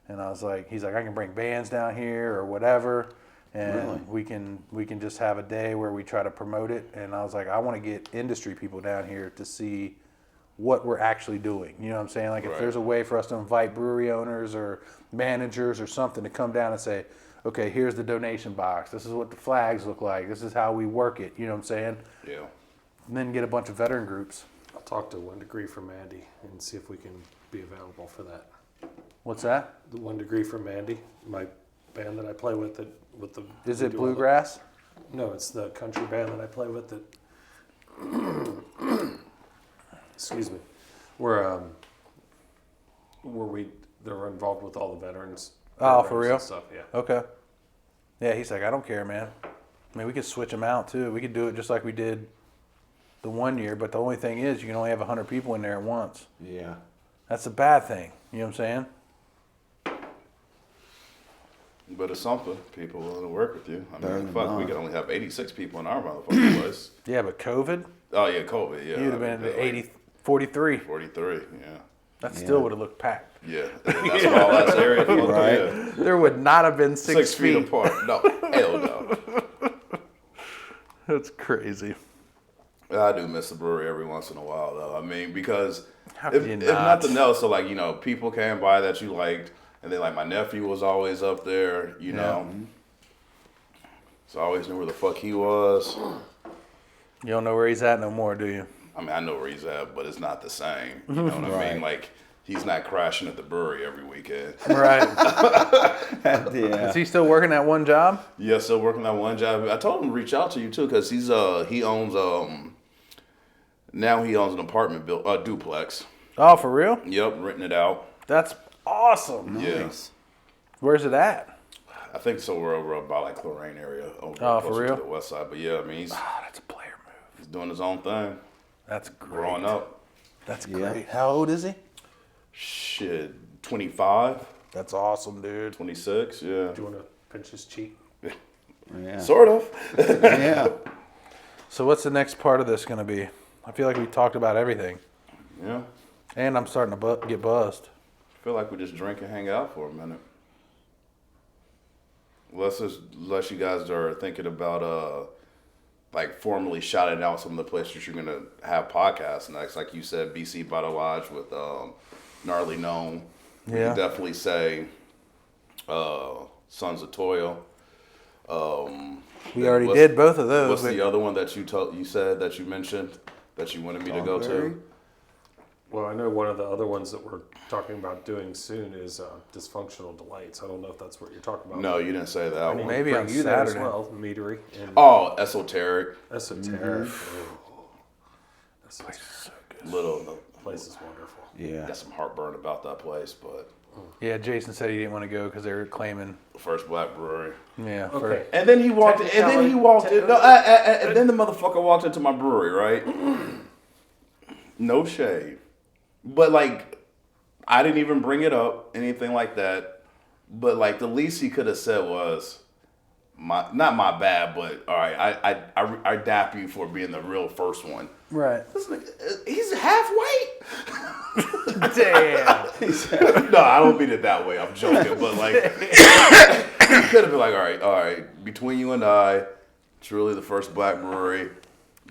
And I was like, he's like, I can bring bands down here or whatever. And we can just have a day where we try to promote it. And I was like, I want to get industry people down here to see what we're actually doing. You know what I'm saying? Like if there's a way for us to invite brewery owners or managers or something to come down and say, okay, here's the donation box. This is what the flags look like. This is how we work it. You know what I'm saying? Yeah. And then get a bunch of veteran groups. I'll talk to 1 Degree from Mandy and see if we can be available for that. What's that? The 1 Degree from Mandy, my band that I play with Is it bluegrass? No, it's the country band that I play with that. Excuse me. They're involved with all the veterans. Oh, for programs real? and stuff, yeah. Okay. Yeah, he's like, I don't care, man. I mean, we could switch them out too. We could do it just like we did the one year, but the only thing is you can only have 100 people in there at once. Yeah. That's a bad thing. You know what I'm saying? But it's something. People willing to work with you. I Better mean, than fuck, we not. could only have 86 people in our motherfucking place. Yeah, but COVID, Oh, yeah, COVID, yeah. you'd have been like at 43. 43, yeah. That still would have looked packed. Yeah. And that's all that's area. Right. Yeah. There would not have been 6 feet feet. apart. No, hell no. That's crazy. I do miss the brewery every once in a while, though. I mean, because How if, could you if not? nothing else, so like, you know, people came by that you liked, and then like my nephew was always up there, you know. So I always knew where the fuck he was. You don't know where he's at no more, do you? I mean, I know where he's at, but it's not the same. You know what I mean? Like, he's not crashing at the brewery every weekend. Right. Yeah. Is he still working that one job? Yeah, still working that one job. I told him to reach out to you too, because he owns now he owns an apartment duplex. Oh, for real? Yep, renting it out. That's awesome. Nice. Where's it at? I think so. We're over by like Lorraine area, over Oh, for closer real? to the west side. But yeah, I mean, he's That's a player move. doing his own thing, That's great. growing up. That's Yeah. great. How old is he? Shit, 25, That's awesome, dude. 26, yeah. Do you want to pinch his cheek? Yeah. Sort of. Yeah. So what's the next part of this going to be? I feel like we talked about everything. Yeah. And I'm starting to get buzzed. I feel like we just drink and hang out for a minute. Unless you guys are thinking about like formally shouting out some of the places you're gonna have podcasts next. Like you said, BC Bottle Lodge with Gnarly Gnome. We Yeah. can definitely say Sons of Toil. We already did both of those. What's the other one that you said that you mentioned that you wanted me to go to? Well, I know one of the other ones that we're talking about doing soon is Dysfunctional Delights. I don't know if that's what you're talking about. No, you didn't say that one. Maybe Bring on you there as Saturday. well, Meadery and Oh, Esoteric. Esoteric. Oh, that's so good. Little. The place is wonderful. Yeah. Got some heartburn about that place, but Yeah, Jason said he didn't want to go because they were claiming. first black brewery. Yeah. Okay. And then he walked. And then he walked. In, no, and then the motherfucker walked into my brewery, right? No shade, but like, I didn't even bring it up, anything like that. But like, the least he could have said was, not my bad, but all right, I dap you for being the real first one. Right. This nigga, he's half white. Damn. No, I don't mean it that way. I'm joking, but like, he could have been like, all right, between you and I, truly the first black brewery.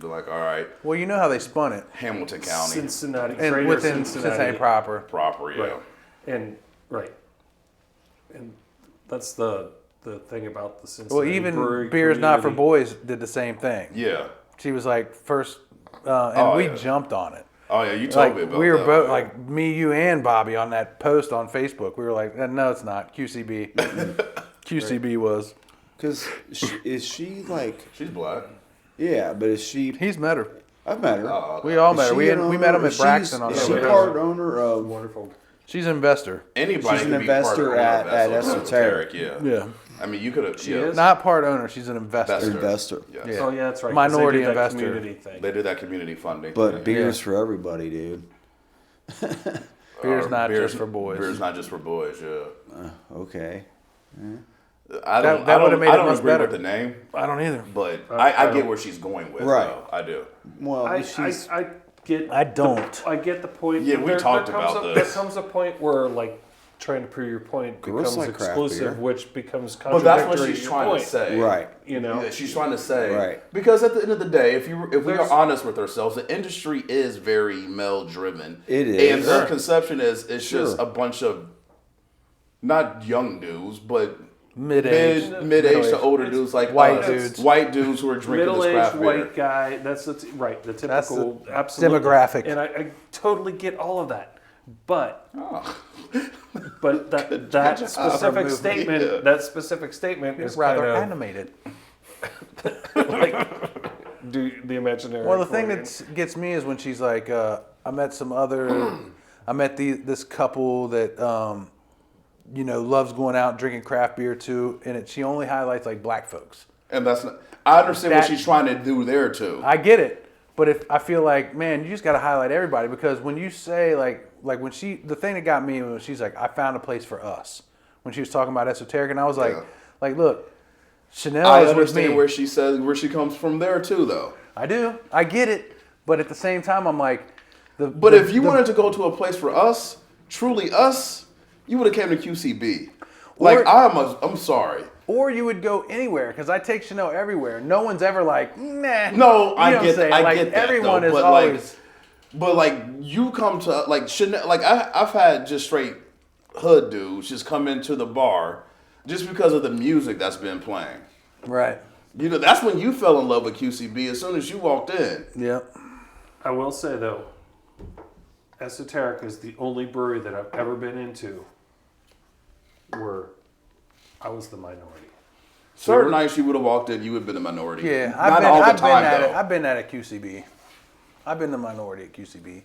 Be like, all right, Well, you know how they spun it. Hamilton County Cincinnati. And Trader within Cincinnati proper. proper, yeah. Right. And and that's the thing about the Cincinnati Well, even brewery Beers Not for community. Boys did the same thing. Yeah. She was like, first, and we yeah. jumped on it. Oh yeah, you told Like me about we were that. both man. like me, you, and Bobby on that post on Facebook. We were like, no, it's not QCB. QCB was. Because is she like? She's black. Yeah, but is she? He's met her. I've met her. Oh, okay. We all Is met her. she We an met him owner? at Braxton She's- on Is the she other part owner of? Wonderful. She's an investor. Anybody She's can an be part investor owner at of Esoteric. Yeah. Yeah. I mean, you could have. She yeah. is? Not part owner. She's an investor. Investor. Yes. Yeah. Oh yeah, that's right. 'cause Minority they did that investor. community thing. They did that community funding. But yeah. beers for everybody, dude. Beer's not Beer's- just for boys. Beer's not just for boys. Yeah. Okay. I don't. that I would've don't, made I it don't much agree better. with the name, I don't either. but I I get don't- where she's going with. Right. Though. I do. Well, I she's. get. I don't. I get the point. Yeah, we There- talked there comes about a, this. There comes a point where like trying to prove your point Girls becomes like craft exclusive, beer. which becomes But contradictory. that's what to she's your trying point, to say. Right. You know. Yeah, she's trying to say. Right. Because at the end of the day, if we are There's- honest with ourselves, the industry is very male driven. It is. And the conception is it's just Sure. a bunch of not young dudes, but Mid-age. mid-age to older It's dudes like white us. dudes. White dudes who are drinking this Middle-aged craft beer. white guy. That's right. The typical That's the absolutely. demographic. And I totally get all of that, but Oh. but that job. specific Movie. statement Yeah. that specific statement is Rather kind of animated. like do the imaginary. Well, the thing for you. that gets me is when she's like, I met some other, I met this couple that, loves going out and drinking craft beer too, and she only highlights like black folks. And that's not, I understand what That- she's trying to do there too. I get it, but if I feel like, man, you just got to highlight everybody because when you say like when the thing that got me was she's like, I found a place for us when she was talking about esoteric, and I was like, Yeah. look, Chanel I is with understand me. where she says where she comes from there too, though. I do, I get it, but at the same time, I'm like, But if you wanted to go to a place for us, truly us, you would have came to QCB. Like Or- I'm sorry. or you would go anywhere because I take Chanel everywhere. No one's ever like, nah. No, You know what I'm I get saying? I Like, get that. everyone though, is but always. but like you come to like Chanel, like I've had just straight hood dudes just come into the bar just because of the music that's been playing. Right. You know, that's when you fell in love with QCB as soon as you walked in. Yep. I will say though, Esoteric is the only brewery that I've ever been into where I was the minority. Certain nights you would have walked in, you would have been a minority. Yeah. Not all the I've time been at though. it. I've been at a QCB. I've been the minority at QCB.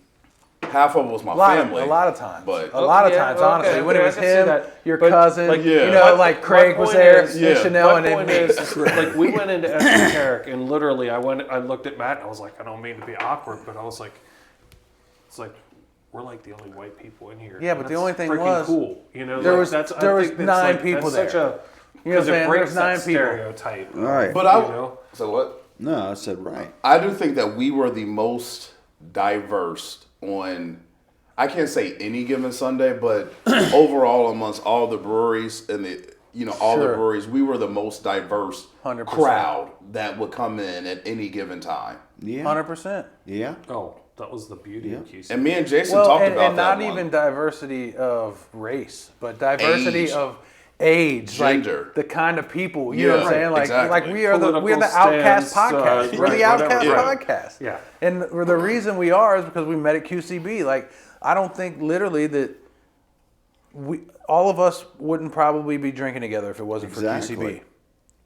Half of it was my A lot family. of times. But a lot of Yeah, times, okay, honestly. When okay, it I was can see him, that. your But, cousin, like, yeah. like Craig my was point there, is- and Yeah. Chanel, My and then point me. is, like, we went into Esoteric, and literally, I looked at Matt, and I was like, I don't mean to be awkward, but I was like, it's like, we're like the only white people in here. Yeah, but And the that's only thing freaking was, cool. You know, there like, was- that's, I there was think that's, 9 like, people that's there. Such a, You know what I'm because saying? it breaks There's 9 that people. stereotype. All right. But I You know? so what? No, I said right. I do think that we were the most diverse on, I can't say any given Sunday, but overall amongst all the breweries and all the Sure. breweries, we were the most diverse 100%. crowd that would come in at any given time. Yeah. 100%. Yeah. Oh, that was the beauty of QC. And me and Jason Well, talked and about that not one. even diversity of race, but diversity Age. of age, Gender. like the kind of people. You know what I'm Yeah, saying? Like, exactly. like we're the Political Outcast stance, podcast. We're right, the Outcast whatever. Yeah. podcast. Yeah. And the reason we are is because we met at QCB. Like, I don't think literally that all of us wouldn't probably be drinking together if it wasn't for Exactly. QCB.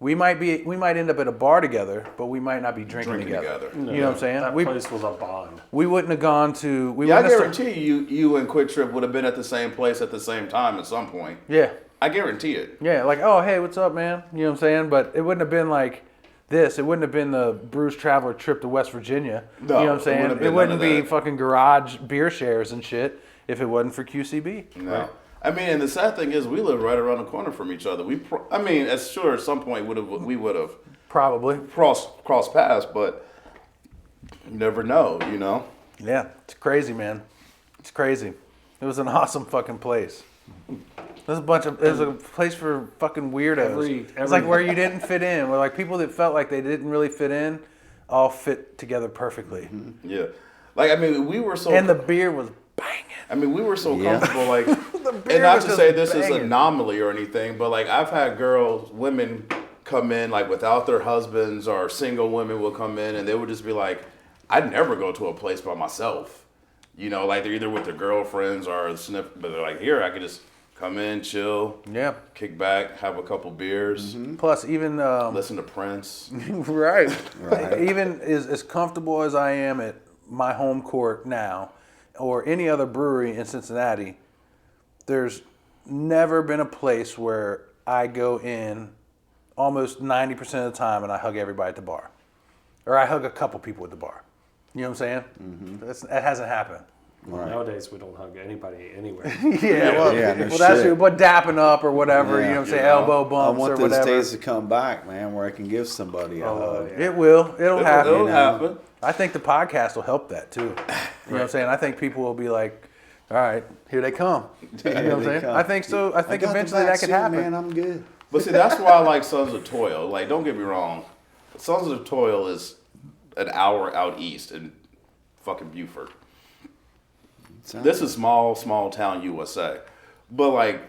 We might end up at a bar together, but we might not be drinking together. You know what I'm saying? That We place was a bond. wouldn't have gone to. We Yeah, I wouldn't have guarantee you and Quick Trip would have been at the same place at the same time at some point. Yeah. I guarantee it. Yeah, like, oh, hey, what's up, man? You know what I'm saying? But it wouldn't have been like this. It wouldn't have been the Bruce Traveler trip to West Virginia. No, you know what I'm it saying? wouldn't have It been wouldn't none of be that. fucking garage beer shares and shit if it wasn't for QCB. No. I mean, and the sad thing is, we live right around the corner from each other. As sure at some point we would have Probably. crossed paths, but you never know, you know. Yeah, it's crazy, man. It's crazy. It was an awesome fucking place. There's a place for fucking weirdos. It's like where you didn't fit in, where like people that felt like they didn't really fit in, all fit together perfectly. Yeah, like I mean, we were so And the beer was banging. I mean, we were so Yeah. comfortable, like, beer and not was to just say this is banging. an anomaly or anything, but like I've had women come in like without their husbands, or single women will come in and they would just be like, I'd never go to a place by myself. You know, like they're either with their girlfriends or but they're like, here, I could just come in, chill, Yeah. kick back, have a couple beers, Plus, even listen to Prince. right. Even as comfortable as I am at my home court now, or any other brewery in Cincinnati, there's never been a place where I go in almost 90% of the time and I hug everybody at the bar, or I hug a couple people at the bar. You know what I'm saying? That hasn't happened. Nowadays, we don't hug anybody anywhere. Well, that's true. But dapping up or whatever, you know what I'm saying? Elbow I bumps want or those whatever. days to come back, man, where I can give somebody a hug. It will. It'll happen. It'll happen. I think the podcast will help that too. You know what I'm saying? I think people will be like, all right, here they come. You know what I'm saying? I think so. I think got the eventually that could vaccine, happen. Man, I'm good. But see, that's why I like Sons of Toil. Like, don't get me wrong. Sons of Toil is an hour out east in fucking Beaufort. This is small town USA. But, like,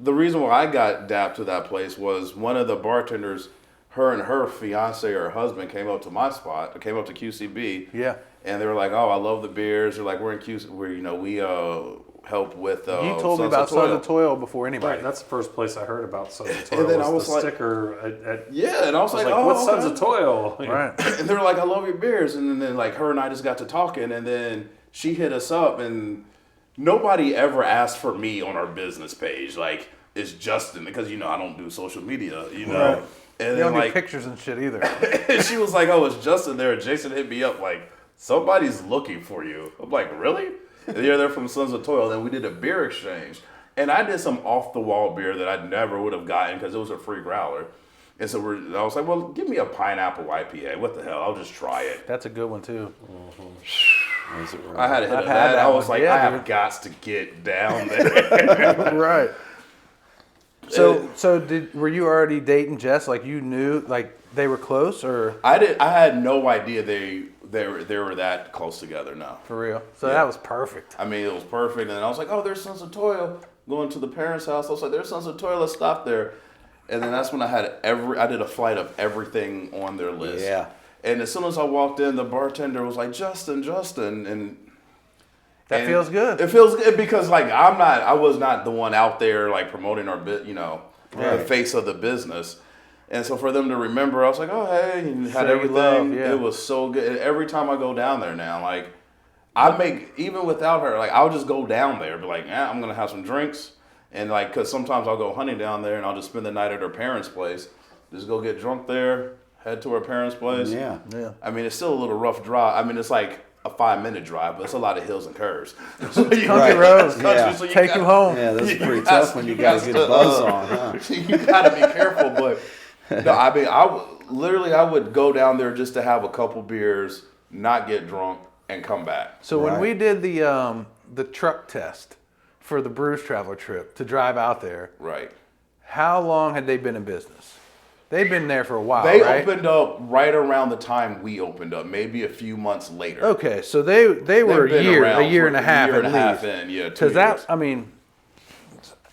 the reason why I got dapped to that place was one of the bartenders, her and her fiance or husband came up to my spot, came up to QCB. Yeah. And they were like, oh, I love the beers. They're like, we're in QC, we help with You told me about Sons of Toil before anybody. Right, that's the first place I heard about Sons of Toil. And then was I was the like- sticker at Yeah, and I was like, like, oh, what's Sons okay. of Toil? Right. And they were like, I love your beers. And then like her and I just got to talking, and then she hit us up, and nobody ever asked for me on our business page. Like, it's Justin, because, you know, I don't do social media, you know. Right. And They don't then do like, pictures and shit either. and she was like, oh, it's Justin there. And Jason hit me up like, somebody's looking for you. I'm like, really? And yeah, they're from Sons of Toil. Then we did a beer exchange. And I did some off-the-wall beer that I never would have gotten because it was a free growler. And so I was like, well, give me a pineapple IPA. What the hell? I'll just try it. That's a good one too. I had a hit I've of had that. that I was one. like, Yeah, I have dude. got to get down there. Right. So were you already dating Jess? Like you knew, like they were close, or I had no idea they were that close together. No. for real? So that was perfect. I mean, it was perfect. And I was like, oh, there's Sons of Toil. Going to the parents' house. I was like, there's Sons of Toil. Let's stop there. And then that's when I did a flight of everything on their list. Yeah. And as soon as I walked in, the bartender was like, Justin. And That feels good. It feels good because like I was not the one out there like promoting our the face of the business. And so for them to remember, I was like, oh, hey, and had Show you everything. love, yeah. It was so good. And every time I go down there now, like, even without her, like, I'll just go down there, be like, I'm going to have some drinks. And, like, because sometimes I'll go hunting down there and I'll just spend the night at her parents' place. Just go get drunk there, head to her parents' place. Yeah. I mean, it's still a little rough drive. I mean, it's like a 5-minute drive, but it's a lot of hills and curves. So Country Right. roads. Yeah. so Take you home. Yeah, that's You pretty got- tough when you you got got to get a to, buzz on, huh? you gotta be careful, but no, I mean, I would go down there just to have a couple beers, not get drunk, and come back. So when Right. we did the truck test for the Bruce Traveler trip to drive out there, Right. how long had they been in business? They've been there for a while, They right? opened up right around the time we opened up, maybe a few months later. Okay, so they were They've a been year around and for a half year and at a half least. in, yeah, 2 Because that, years. I mean,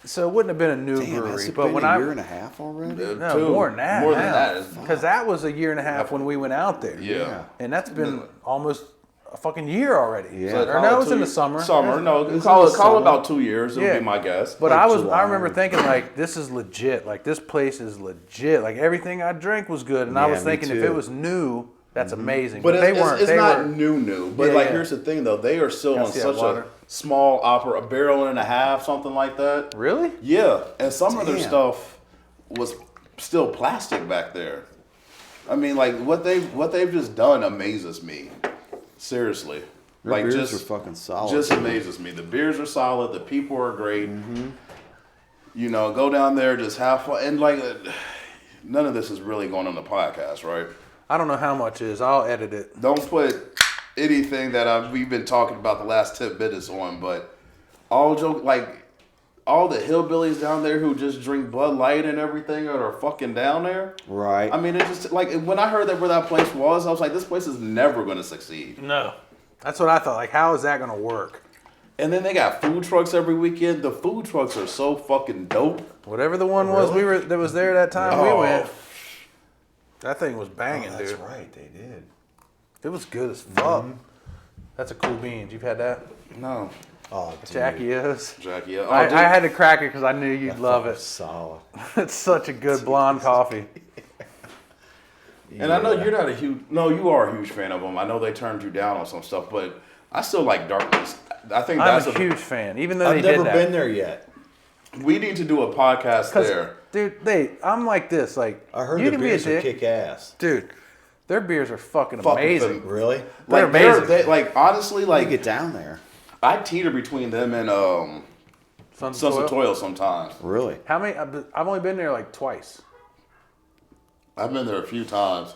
so it wouldn't have been a new Damn, brewery, has it but been when a I year and a half already? no Two. more than that, More than that. because that was a year and a half when we went out there. Yeah. and that's been almost a fucking year already. Yeah. So or call no, it it was 2 in the years. summer. Summer, no, It's call in it the call it summer. about 2 years. It would Yeah. be my guess. But Like I July. remember thinking like, this is legit. Like this place is legit. Like everything I drank was good, and I Yeah, was me thinking if too. it was new, that's amazing. But they weren't. it's they not were, new. But Yeah, like, yeah. here's the thing, though. They are still Can I on see that such water? a small a barrel and a half, something like that. Really? Yeah, and some of their Damn. stuff was still plastic back there. I mean, like what they've just done amazes me. Seriously, Their like beers just are fucking solid. just amazes me. The beers are solid. The people are great. You know, go down there, just have fun, and like none of this is really going on the podcast, right? I don't know how much is. I'll edit it. Don't put anything that we've been talking about the last 10 minutes on, but all joke, like all the hillbillies down there who just drink Bud Light and everything are fucking down there. Right. I mean, it just like when I heard that where that place was, I was like, this place is never going to succeed. No. That's what I thought. Like, how is that going to work? And then they got food trucks every weekend. The food trucks are so fucking dope. Whatever the one was that was there that time we Oh. went, that thing was banging, Oh, that's dude. right. They did. It was good as fuck. That's a Cool Beans. You've had that? No. Oh, dude. Jackie is. Jackie. Yeah. Oh, I dude. had to crack it because I knew you'd love Fucking it. Solid. It's such a good blonde coffee. And I know you're not a huge. No, you are a huge fan of them. I know they turned you down on some stuff, but I still like Darkness. I think I'm that's a huge fan, even though I've they never did that. been there yet. We need to do a podcast 'Cause, there. dude, I'm like this. Like, I heard you the can be a beers would dick. kick ass. Dude, their beers are fucking Fucking amazing. Really? They're Like amazing. they, like honestly, Like like get down there. I teeter between them and Sons Sons of of Toil. Toil sometimes. Really? How many? I've only been there like twice. I've been there a few times.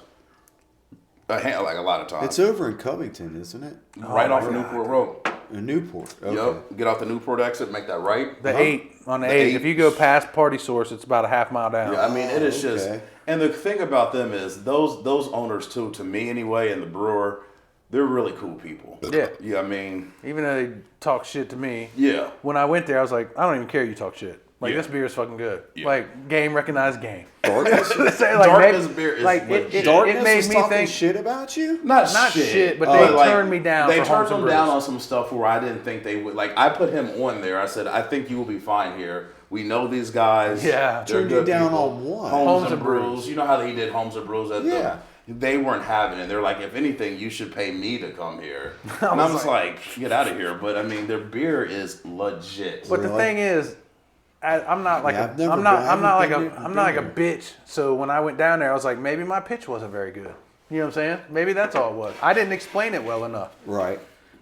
Like a lot of times. It's over in Covington, isn't it? right Oh off my of God. Newport Road. In Newport. Okay. Yep. Get off the Newport exit, make that right. The Uh-huh. 8 on the The 8. 8. If you go past Party Source, it's about a half mile down. Yeah, I mean it is just. okay. And the thing about them is those owners too, to me anyway, and the brewer, they're really cool people. Yeah. Yeah, I mean, Even though they talk shit to me. yeah. When I went there, I was like, I don't even care you talk shit. Like, Yeah. this beer is fucking good. Yeah. Like, game recognized game. Darkness, Say, like, Darkness maybe- beer is like, legit. it Darkness made was me talking think. shit about you? Not shit, but they turned me down They for turned Homes and him down Brews. on some stuff where I didn't think they would. Like I put him on there. I said, I think you will be fine here. We know these guys. Yeah. they're Turned you good down people. on what? Homes and Brews. You know how he did Homes and Brews at Yeah. They weren't having it. They're like, if anything, you should pay me to come here. And I'm just like, get out of here. But I mean, their beer is legit. But the Really? thing is, I'm not like Yeah, I've never I'm not been- I'm not like I've a never I'm not like a been bitch. So when I went down there, I was like, maybe my pitch wasn't very good. You know what I'm saying? Maybe that's all it was. I didn't explain it well enough Right.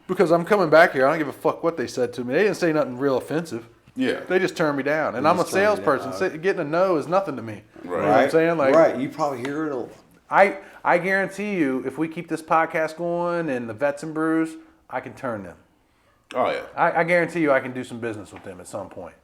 because I'm coming back here. I don't give a fuck what they said to me. They didn't say nothing real offensive. Yeah. They just turned me down, and I'm a just turned you salesperson. down. Getting a no is nothing to me. Right. You know what I'm saying? Like, right. You probably hear it all. I guarantee you, if we keep this podcast going and the Vets and Brews, I can turn them. Oh yeah. I guarantee you, I can do some business with them at some point.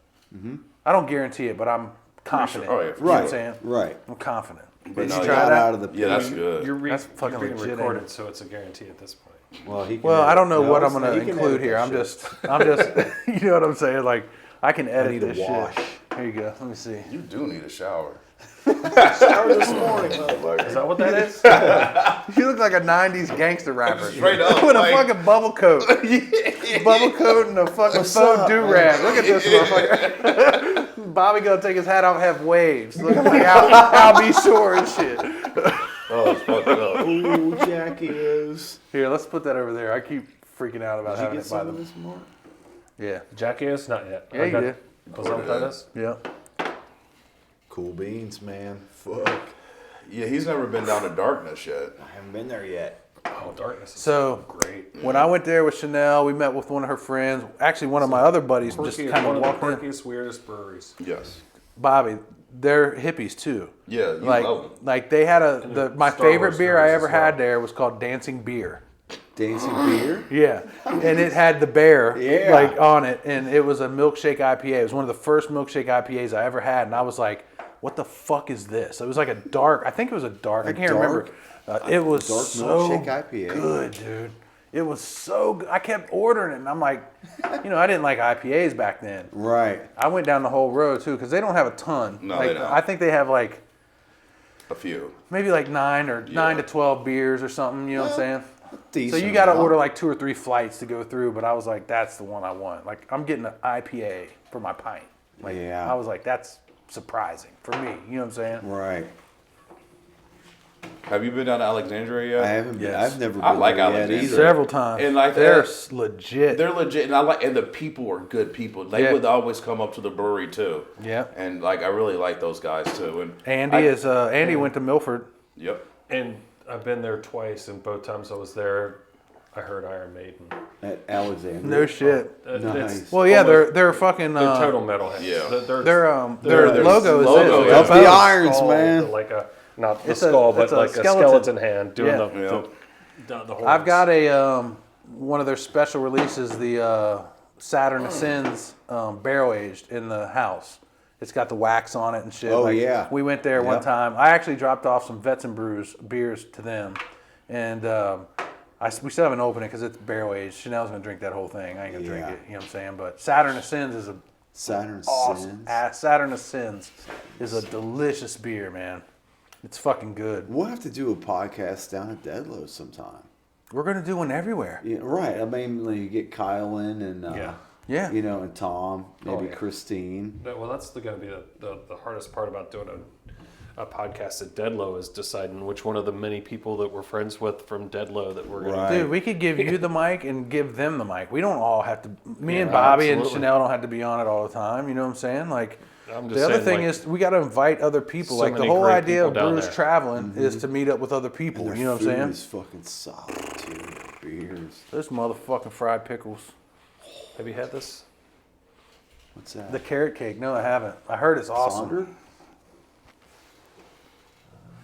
I don't guarantee it, but I'm confident. Oh, yeah, for You know what I'm Right. saying? Right. I'm confident. But Did no, you yeah. try Got that? out of the Yeah, that's good. That's fucking you're being legit, ain't recorded, it? so it's a guarantee at this point. Well, he can Well, edit. I don't know No, what I'm it's- going he to can include edit here. that I'm shit. just, you know what I'm saying? Like, I can edit need a this wash. shit. Here you go. Let me see. You do need a shower. Shower this morning, motherfucker. Is that what that is? You look like a 90s gangster rapper. Straight up, With like- a fucking bubble coat. Bubble coat and a fucking faux do-rag. Look at this motherfucker. Bobby gonna take his hat off and have waves. Looking like Al B. Shore and shit. Oh, it's fucked up. Ooh, Jackie is. Here, let's put that over there. I keep freaking out about Did you having get it by some of them. this, Mark? Yeah. Jackie is not yet. Yeah, you did. Was that what that is? Yeah. Cool beans, man. Fuck. Yeah, he's never been down to Darkness yet. I haven't been there yet. Oh, Darkness is So great. when I went there with Chanel, we met with one of her friends. Actually, one of my other buddies just Quirky, kind one of of walked the in. quirkiest, weirdest breweries. Yes. Bobby, they're hippies too. Yeah, you Like, love him. like they had my Star favorite Wars beer I nerds ever as well. had there was called Dancing Beer. Dancing beer? Yeah, and it had the bear Yeah. like on it, and it was a milkshake IPA. It was one of the first milkshake IPAs I ever had, and I was like, "What the fuck is this?" It was like a dark. I think it was a dark. I can't remember. It was dark so milkshake IPA? good, dude. It was so good. I kept ordering it, and I'm like, you know, I didn't like IPAs back then. Right. I went down the whole road too because they don't have a ton. No, like, they don't. I think they have like A few. maybe like 9 to 12 beers or something. You know what I'm saying? So Decent you got to amount. order like 2 or 3 flights to go through, but I was like, that's the one I want. Like, I'm getting an IPA for my pint. Like, Yeah. I was like, that's surprising for me. You know what I'm saying? Right. Have you been down to Alexandria yet? I haven't been. Yes. I've never been I like there yet Alexandria. either. Several times. And like they're that- legit. They're legit, and I like, and the people are good people. They Yeah. would always come up to the brewery too. Yeah. And like, I really like those guys too. And Andy went to Milford. Yep. And I've been there twice, and both times I was there, I heard Iron Maiden. At Alexandria. No shit. Nice. It's Well, yeah, almost- they're fucking. they're total metalheads. yeah. Their Their logo is logo, this. yeah. It's Up a the bow. irons, skull, man. Like a not the It's a- skull, but it's a like a skeleton. skeleton hand doing Yeah. the horns. I've got a one of their special releases, the Saturn Ascends barrel aged in the house. It's got the wax on it and shit. Oh, yeah. We went there one Yep. time. I actually dropped off some Vets and Brews beers to them, and we still haven't opened it because it's barrel aged. Chanel's gonna drink that whole thing. I ain't gonna drink Yeah. it. You know what I'm saying? But Saturn Ascends is a Saturn awesome. Sins. Saturn Ascends is a delicious beer, man. It's fucking good. We'll have to do a podcast down at Deadlow sometime. We're gonna do one everywhere. Yeah, right. I mean, like, you get Kylan and Yeah. you know, and Tom, maybe Oh, yeah. Christine. Well, that's going to be the hardest part about doing a podcast at Deadlow is deciding which one of the many people that we're friends with from Deadlow that we're going Right. Dude, we could give you the mic and give them the mic. We don't all have to. Me and Yeah, Bobby and absolutely. Chanel don't have to be on it all the time. You know what I'm saying? Like, to. I'm just the other saying, thing like, is we got to invite other people. so Like the many whole great idea of people down Brews there. traveling is to meet up with other people. Their You know what food I'm saying? is fucking solid too. Beers. Those motherfucking fried pickles. have you had this? What's that? The carrot cake. No, I haven't. I heard it's awesome. Sonder?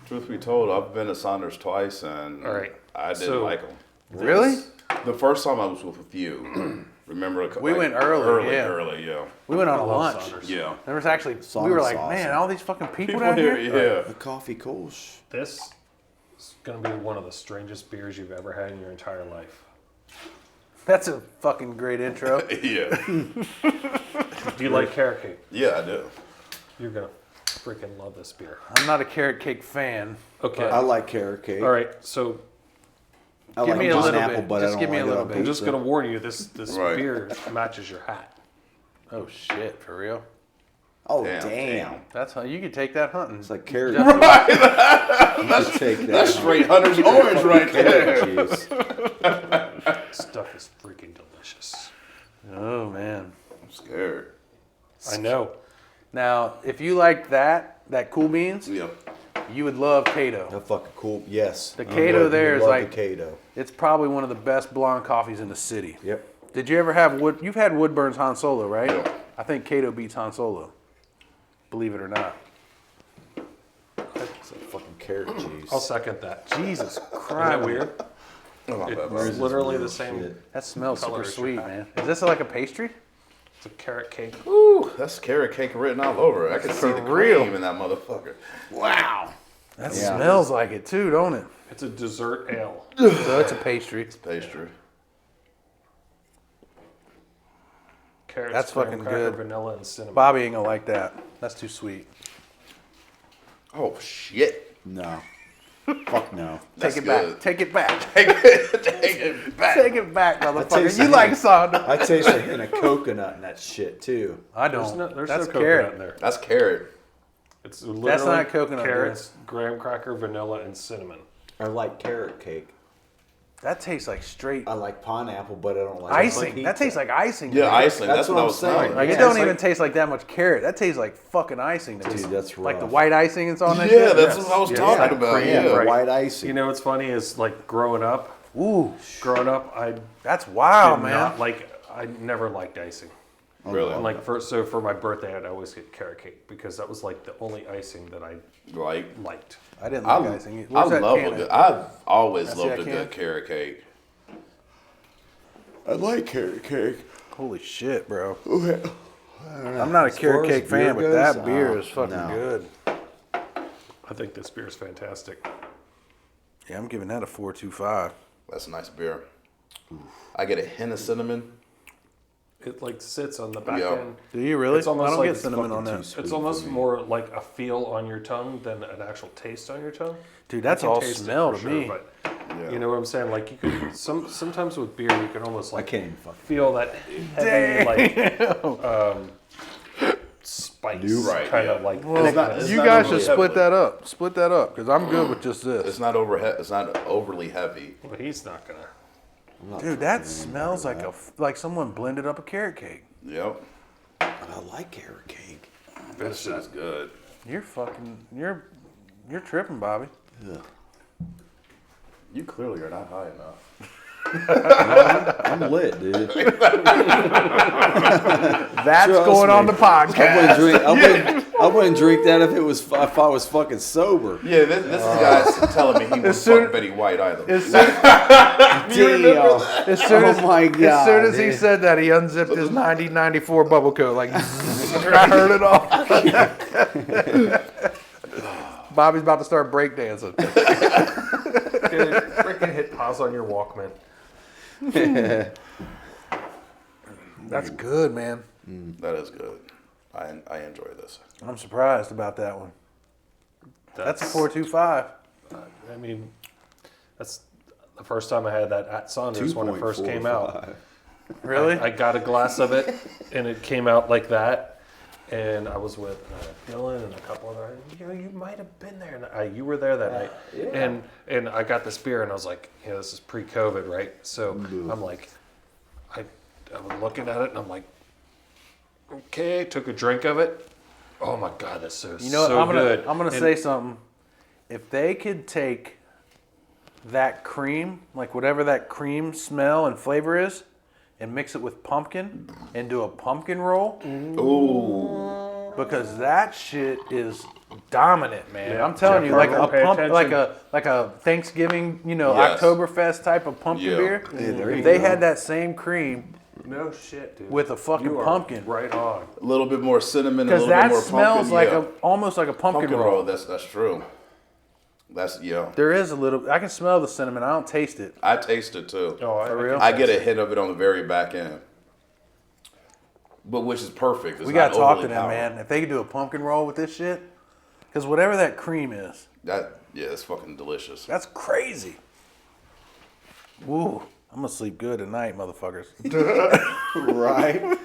Truth be told, I've been to Saunders twice, and All right. I didn't So- like them. Really? The first time I was with you, remember? We went early, yeah. Early, yeah. We went on a I love lunch. Saunders. Yeah. There was actually, we Saunders were like, awesome. man, all these fucking people People down here, here. yeah. The coffee Kolsch. This is going to be one of the strangest beers you've ever had in your entire life. That's a fucking great intro. Yeah. Do you like carrot cake? Yeah, I do. You're going to freaking love this beer. I'm not a carrot cake fan. Okay. I like carrot cake. All right. So I Give like me a little pineapple, bit. but Just I don't give me a like it little on bit. I'm just pizza. going to warn you, this Right. beer matches your hat. Oh shit, for real? Oh Damn, damn. That's how you could take that hunting. It's like carrot. Definitely. You could take that. That's straight Hunter's Orange right there. Carrot juice. Stuff is freaking delicious. Oh man. I'm scared. I know. Now, if you like that cool beans, Yeah. you would love Cato. That fucking cool. Yes. The You Cato love- there you is love like- the Cato. It's probably one of the best blonde coffees in the city. Yep. Did you ever have Wood? You've had Woodburn's Han Solo, right? Yeah. I think Cato beats Han Solo. Believe it or not. It's a fucking carrot juice. I'll second that. Jesus Isn't Christ. that weird? It's literally the same. Shit. That smells Color super is your sweet, hat. man. Is this like a pastry? It's a carrot cake. Ooh, that's carrot cake written all over it. I can see the real. cream in that motherfucker. Wow. That Yeah. smells like it too, don't it? It's a dessert ale. So it's a pastry. Pastry. Carrots, That's graham fucking cracker, good. vanilla, and cinnamon. Bobby ain't gonna like that. That's too sweet. Oh shit. No. Fuck no. That's Take it good. back. Take it back. Take it back. Take it back, motherfucker. tastes You like- like Sonder. I taste like in a coconut and that shit too. I There's don't. no, there's That's no carrot. coconut in there. That's carrot. It's literally not coconut, carrots, graham cracker, vanilla, and cinnamon. I like carrot cake. That tastes like straight I like pineapple, but I don't like icing. pizza. That tastes like icing. Yeah, man. icing. That's That's, what what I I'm was saying. saying. Like Yeah, it don't it's even like- taste like that much carrot. That tastes like fucking icing to me. Dude, that's Like the rough. white icing that's on that Yeah, shit. that's what I was Yeah, talking yeah. about. Yeah, Yeah. white icing. You know what's funny is like growing up, Ooh, I that's wild, did man. not like. I never liked icing. Really? And like for my birthday, I'd always get carrot cake because that was like the only icing that I Like, liked. I didn't I, like icing. I Where's that love can a good. at? I've always I see loved that a can? good carrot cake. I like carrot cake. Holy shit, bro. Okay. I'm not a As carrot far as cake fan, beer but that goes, beer is fucking no. good. I think this beer is fantastic. Yeah, I'm giving that a 4.25. That's a nice beer. I get a hint of cinnamon. It like sits on the back Yeah. end. Do you really? It's almost I don't like get it's cinnamon fucking on that. too sweet It's for almost me. more like a feel on your tongue than an actual taste on your tongue. Dude, that's I can all taste it smell for to sure, me. But Yeah. you know what I'm saying? Like you could sometimes with beer you can almost I like can't even fucking. feel that heavy like spice Right, kind yeah. of like. Well, It's not- it's you not guys overly should split heavily. that up. Split that up, because I'm good with just It's this. not It's not overly heavy. Well, he's not gonna. Dude, that smells like like someone blended up a carrot cake. Yep. I like carrot cake. That shit is good. You're tripping, Bobby. You clearly are not high enough. I'm lit, dude. That's Trust going on me. the podcast. I wouldn't drink that if if I was fucking sober. Yeah, this is guys telling me he wouldn't soon- fuck Betty White either. As soon Damn. as, soon as, Oh my as God, soon as he dude. said that, he unzipped his 1994 bubble coat. Like, I heard it all. Bobby's about to start breakdancing. Dude, freaking hit pause on your Walkman. That's good, man. That is good. I enjoy this. I'm surprised about that one. That's a 4.25. I mean, that's The first time I had that at Saunders when it first came out. Really? I got a glass of it, and it came out like that. And I was with Dylan and a couple other. You might have been there. You were there that night. Yeah. And I got this beer, and I was like, this is pre-COVID, right? So I'm like, I was looking at it, and I'm like, okay. Took a drink of it. Oh my God, that's so You know what? so good. I'm gonna say something. If they could take that cream, like whatever that cream smell and flavor is, and mix it with pumpkin and do a pumpkin roll, Ooh. because that shit is dominant, man. Yeah. I'm telling you, Jeff like a Harper, pay pump, attention. like a Thanksgiving, Yes. Oktoberfest type of pumpkin Yeah. beer. Yeah, there you If they go. had that same cream No shit, dude. with a fucking You are pumpkin, right on. A little bit more cinnamon, a because little bit that more smells pumpkin. like yeah. almost like a pumpkin roll. That's true. That's There is a little. I can smell the cinnamon. I don't taste it. I taste it too. Oh, For real? I get a hit of it on the very back end, but which is perfect. It's We gotta not talk to overly them, powered. man. If they could do a pumpkin roll with this shit, because whatever that cream is, It's fucking delicious. that's crazy. Woo! I'm gonna sleep good tonight, motherfuckers. Right.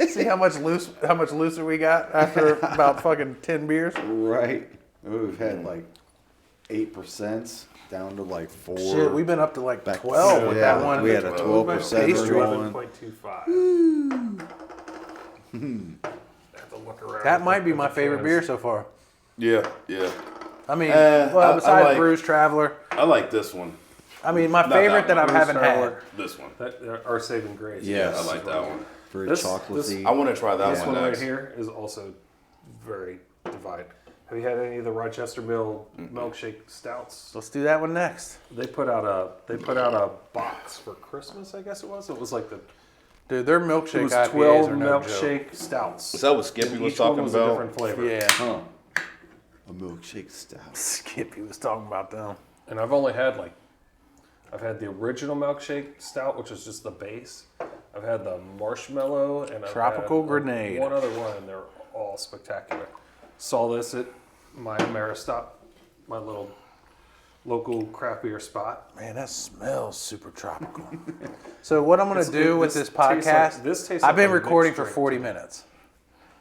See how much looser we got after about fucking 10 beers. Right. We've had like 8% down to like 4. Shit, we've been up to like Back- 12 with yeah, that one. we had a 12% pastry. rolling. 11.25. I have to look around. That might be my favorite beer so far. Yeah. I mean, I besides like- Brews Traveler. I like this one. I mean, my Not favorite that that I one. haven't Brews had. Traveler. This one. That our saving grace. Yes. I like that one. Very This- chocolatey. I want to try that This one one right next. here is also very divine. Have you had any of the Rochester Mill milkshake stouts? Let's do that one next. They put out a box for Christmas, I guess it was. It was like Dude, their it milkshake was IPAs 12 are no joke. milkshake stouts. Is that what Skippy And was each one talking was about? a different flavor. Yeah. Huh. A milkshake stout. Skippy was talking about them. And I've had the original milkshake stout, which is just the base. I've had the marshmallow and I've Tropical had Grenade. one other one, and they're all spectacular. Saw this at my Ameristop, my little local craft beer spot. Man, that smells super tropical. So what I'm going to do with this tastes like- podcast, this tastes I've like been a recording mixed for drink, 40 too. minutes.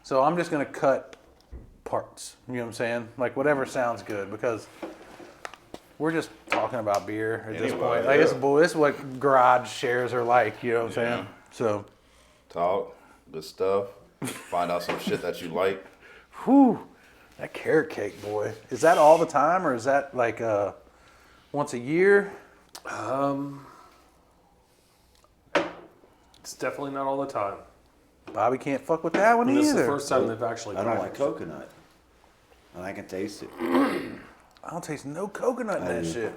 So I'm just going to cut parts. You know what I'm saying? Like whatever sounds good, because we're just talking about beer at this Anyway, point. Like this is what garage shares are like. You know what I'm saying? So, Talk, good stuff. Find out some shit that you like. whew, that carrot cake, boy. Is that all the time, or is that like once a year? It's definitely not all the time. Bobby can't fuck with that one And this is the either. first time they've actually. I don't tried like it. coconut. And I can taste it. I don't taste no coconut in that do. shit.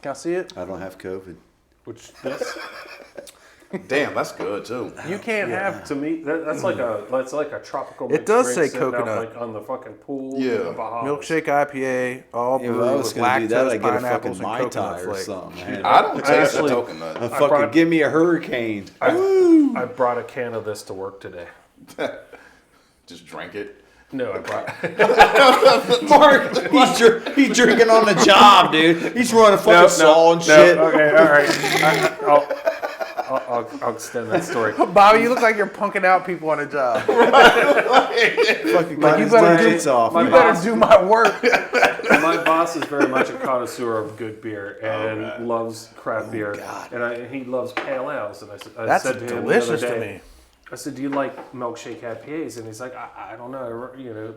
Can I see it? I don't have COVID. Which this Damn, that's good too. You can't have. to me that's like a tropical. It mixed does drink say sitting out, coconut. like on the fucking pool. Yeah. in the Bahamas. Milkshake IPA, all Yeah, if brewed I was with going to do that, lactose, I'd get a fucking pineapples, and Mai coconut Tai or flake. something. I don't taste actually- the coconut. A fucking brought- give me a hurricane. I brought a can of this to work today. Just drink it. No, I brought. Mark, he's drinking on the job, dude. He's running fucking saw and shit. Okay, all right. I'll extend that story. Bobby, you look like you're punking out people on a job. Fucking Like, cut you his better do- lights off. my You man. better do my work. My boss is very much a connoisseur of good beer and loves craft beer, and he loves pale ales. And I That's said to him the other delicious to day, me. I said, "Do you like milkshake IPAs?" And he's like, "I don't know, you know."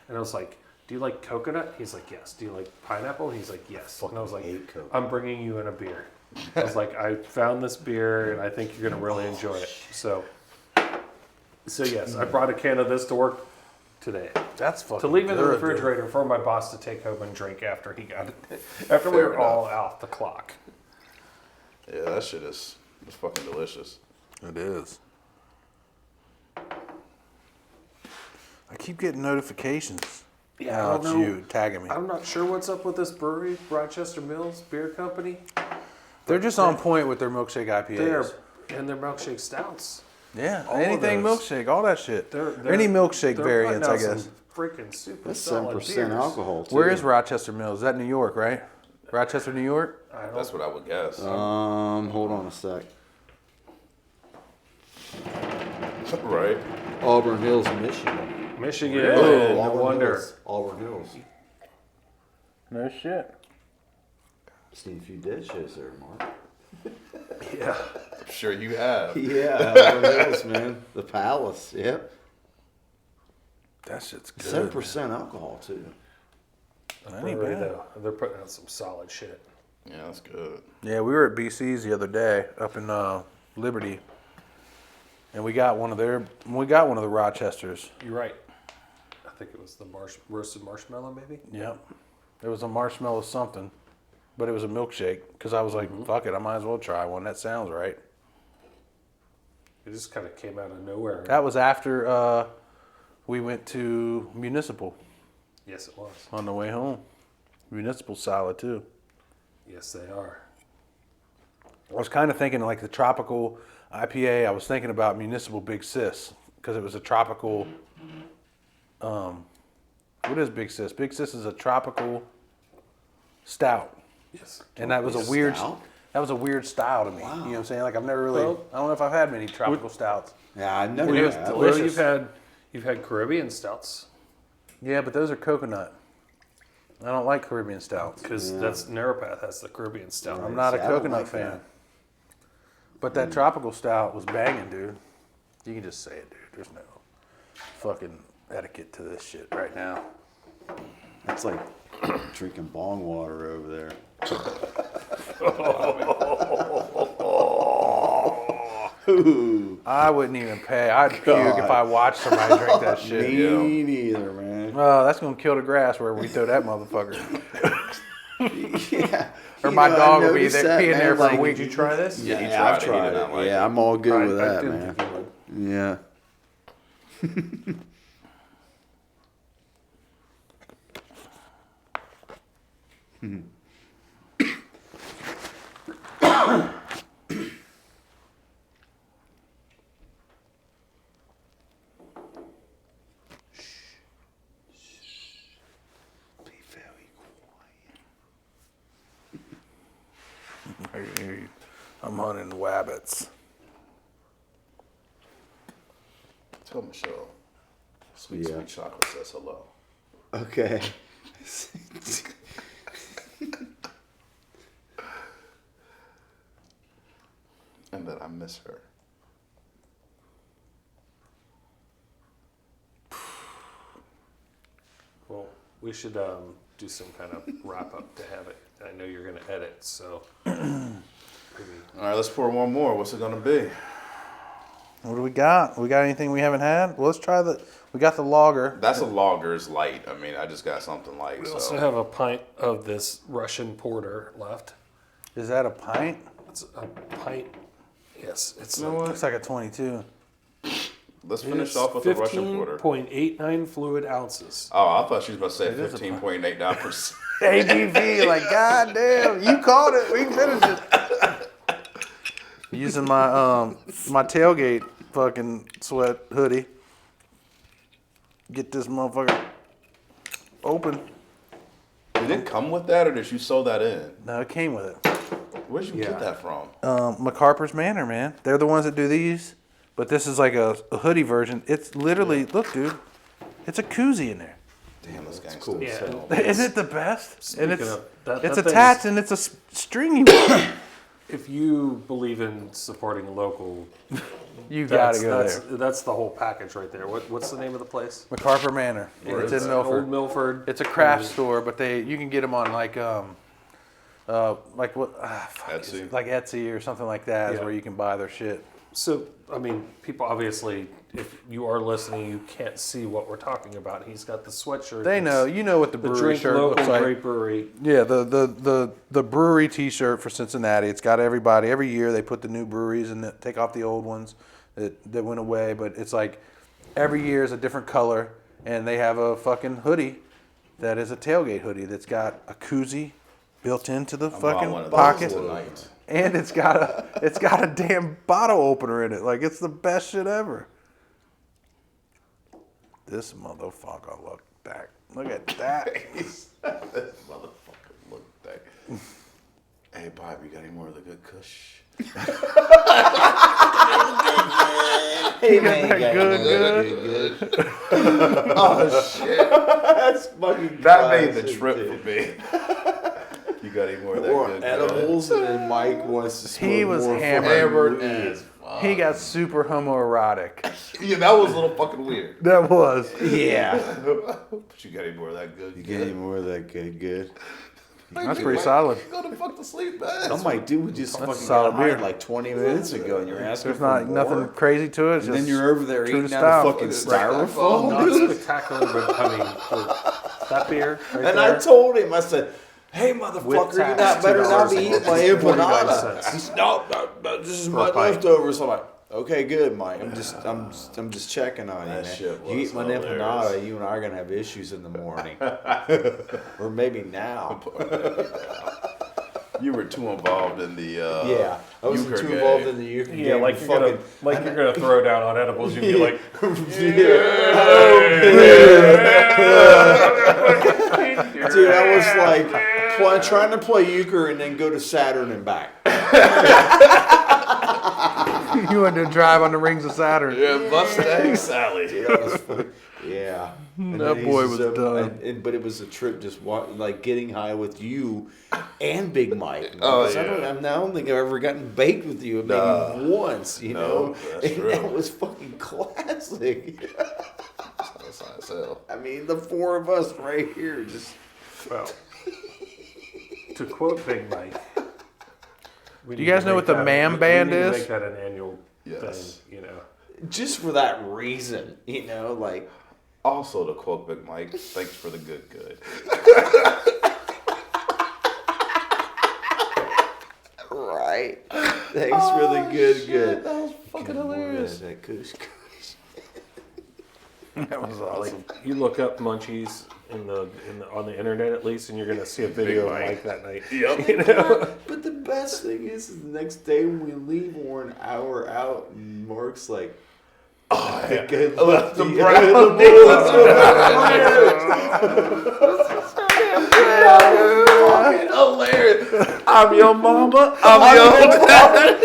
And I was like, "Do you like coconut?" He's like, "Yes." "Do you like pineapple?" He's like, "Yes." And I was like, hate coconut. "I'm bringing you in a beer." I was like, "I found this beer, and I think you're gonna really enjoy it." So yes, I brought a can of this to work today That's fucking to leave in the good, refrigerator for my boss to take home and drink after he got it. After we Fair were all off the clock. Yeah, that shit is it's fucking delicious. dude. It is. I keep getting notifications. Yeah, Oh, I it's don't know. you tagging me. I'm not sure what's up with this brewery, Rochester Mills Beer Company. They're just on point with their milkshake IPAs. And their milkshake stouts. Yeah, all of anything those. milkshake, all that shit. They're Any milkshake they're variants, I putting out guess. some freaking super That's solid 7% beers. alcohol, too. Where is Rochester Mills? Is that New York, right? Rochester, New York. I don't. That's what I would guess. Hold on a sec. Right? Auburn Hills, Michigan. Michigan. Really? No Auburn wonder. Hills. Auburn Hills. No shit. Seen a few dead shits there, Mark. Yeah. I'm sure you have. Yeah, Auburn Hills, man. The Palace. Yep. That shit's good. 7% alcohol too. That ain't Brewery, bad. though. They're putting out some solid shit. Yeah, that's good. Yeah, we were at BC's the other day up in Liberty, and we got one of the Rochesters. You're right. I think it was the roasted marshmallow, maybe. Yep. It was a marshmallow something, but it was a milkshake because I was like, fuck it, I might as well try one. That sounds right. It just kind of came out of nowhere. That was after we went to Municipal Yes, it was. on the way home. Municipal solid too. Yes, they are. I was kind of thinking like the tropical IPA. I was thinking about Municipal Big Sis because it was a tropical. What is Big Sis? Big Sis is a tropical stout, Yes. and that was a weird. That was a weird style to me. You know what I'm saying? Like I've never really. Well, I don't know if I've had many tropical stouts. Yeah, I never. It was had. delicious. Well, you've had Caribbean stouts Yeah, but those are coconut. I don't like Caribbean stouts. because that's Narrowpath has the Caribbean stout. I'm not a See, I don't coconut like fan. that. But that tropical stout was banging, dude. You can just say it, dude. There's no fucking etiquette to this shit right now. That's like drinking bong water over there. I wouldn't even pay. I'd puke if I watched somebody drink that shit. Me neither, man. Oh, that's gonna kill the grass wherever we throw that motherfucker. Yeah. Or You my know, I dog will be noticed there, that, peeing man, there for like- a week. Did you try this? Yeah, he Yeah, tried I've it. He did tried not it. like Yeah, it. I'm all good with I that, didn't man. think you would. Yeah. Be very quiet. I can hear you. I'm hunting wabbits. Tell Michelle. Sweet, Yeah. sweet chocolate says hello. Okay. And that I miss her. Well, we should do some kind of wrap up to have it. I know you're going to edit, so maybe All right, let's pour one more. What's it gonna be? What do we got? We got anything we haven't had? Well, let's try we got the lager. That's a lager's light. I mean, I just got something light. we So also have a pint of this Russian porter left. Is that a pint? It's a pint. Yes, it's you know what? Looks like a 22. Let's finish off with the Russian porter. 15.89 fluid ounces. Oh, I thought she was about to say It is a 15.89%. ABV, like goddamn, you called it. We can finish it. Using my my tailgate fucking sweat hoodie. Get this motherfucker open. Did it come with that, or did you sew that in? No, it came with it. Where'd you Yeah. get that from? MacArthur's Manor, man. They're the ones that do these, but this is like a hoodie version. It's literally look, dude. It's a koozie in there. Damn, this gangster. Cool. Yeah. So, Isn't it the best? Speaking and it's of, that it's thing's- attached and it's a stringy one. If you believe in supporting local, You gotta go that's, there. that's the whole package right there. What's the name of the place? MacArthur Manor. Or It's is in it Milford. Old Milford. It's a craft store, but you can get them on like what fuck is Etsy. it? Like Etsy or something like that is Yeah. where you can buy their shit. So, I mean, people obviously, if you are listening, you can't see what we're talking about. He's got the sweatshirt. They know, you know what the The brewery Drink shirt Local looks like. Great Brewery. Yeah, the brewery T-shirt for Cincinnati. It's got everybody. Every year they put the new breweries and take off the old ones that went away. But it's like every year is a different color, and they have a fucking hoodie that is a tailgate hoodie that's got a koozie built into the buying fucking one of those pocket, tonight. and it's got a damn bottle opener in it. Like it's the best shit ever. This motherfucker, look back. Look at that. This motherfucker, look back. Hey, Bob, you got any more of the good Kush? Hey man, that you got good. Oh shit! That's fucking. That made the classic, trip dude. for me. You got any more of that Or good edibles, and then Mike wants to smoke He was more hammered. Hammered fucking weed. as fuck. He got super homoerotic. Yeah, that was a little fucking weird. That was. Yeah. But you got any more of that good? You get any more of that good? That's pretty solid. You go to fuck to sleep, man. I'm like, dude, we just fucking solid got high beer. like 20 minutes ago, and you're asking There's for not more? nothing crazy to it. It's And then just you're over there true eating to out style. of fucking styrofoam, Not dude. spectacular, but I mean, for that beer right And there. I told him, I said, "Hey, motherfucker, With you're tax, not better not be $2 eating my and empanada." 49 He said, "No, this is my pint. leftovers." I'm like, "Okay, good, Mike. I'm just checking on you, That man. shit You was eat my hilarious. empanada, you and I are gonna have issues in the morning, or maybe now." You were too involved in the Yeah, I wasn't euchre too game. involved in the euchre Yeah, game. like you're gonna throw down on edibles. You'd be like, Dude, I was like trying to play euchre and then go to Saturn and back. You went to drive on the rings of Saturn. Yeah, Mustang Sally. Dude, that was fun. Yeah. And That then boy he's was done. but it was a trip just like getting high with you and Big Mike. Oh, Because yeah. I don't think I've ever gotten baked with you maybe once, you know? that's And true. that was fucking classic. That's how I sell. I mean, the four of us right here just. well, to quote Big Mike. Do you guys know what the Man Band we need to is? Make that an annual Yes. thing, you know. Just for that reason, you know, like. Also, to quote Big Mike, thanks for the good. Right. Thanks for the good. That was fucking hilarious. That kush. That was awesome. Like you look up munchies on the internet at least, and you're gonna see a video of Mike. Mike that night. Yep. But the best thing is the next day when we leave, we're an hour out, and Mark's like, Oh, yeah. good Left the lefty. brown fucking hilarious. I'm your mama. I'm your dad.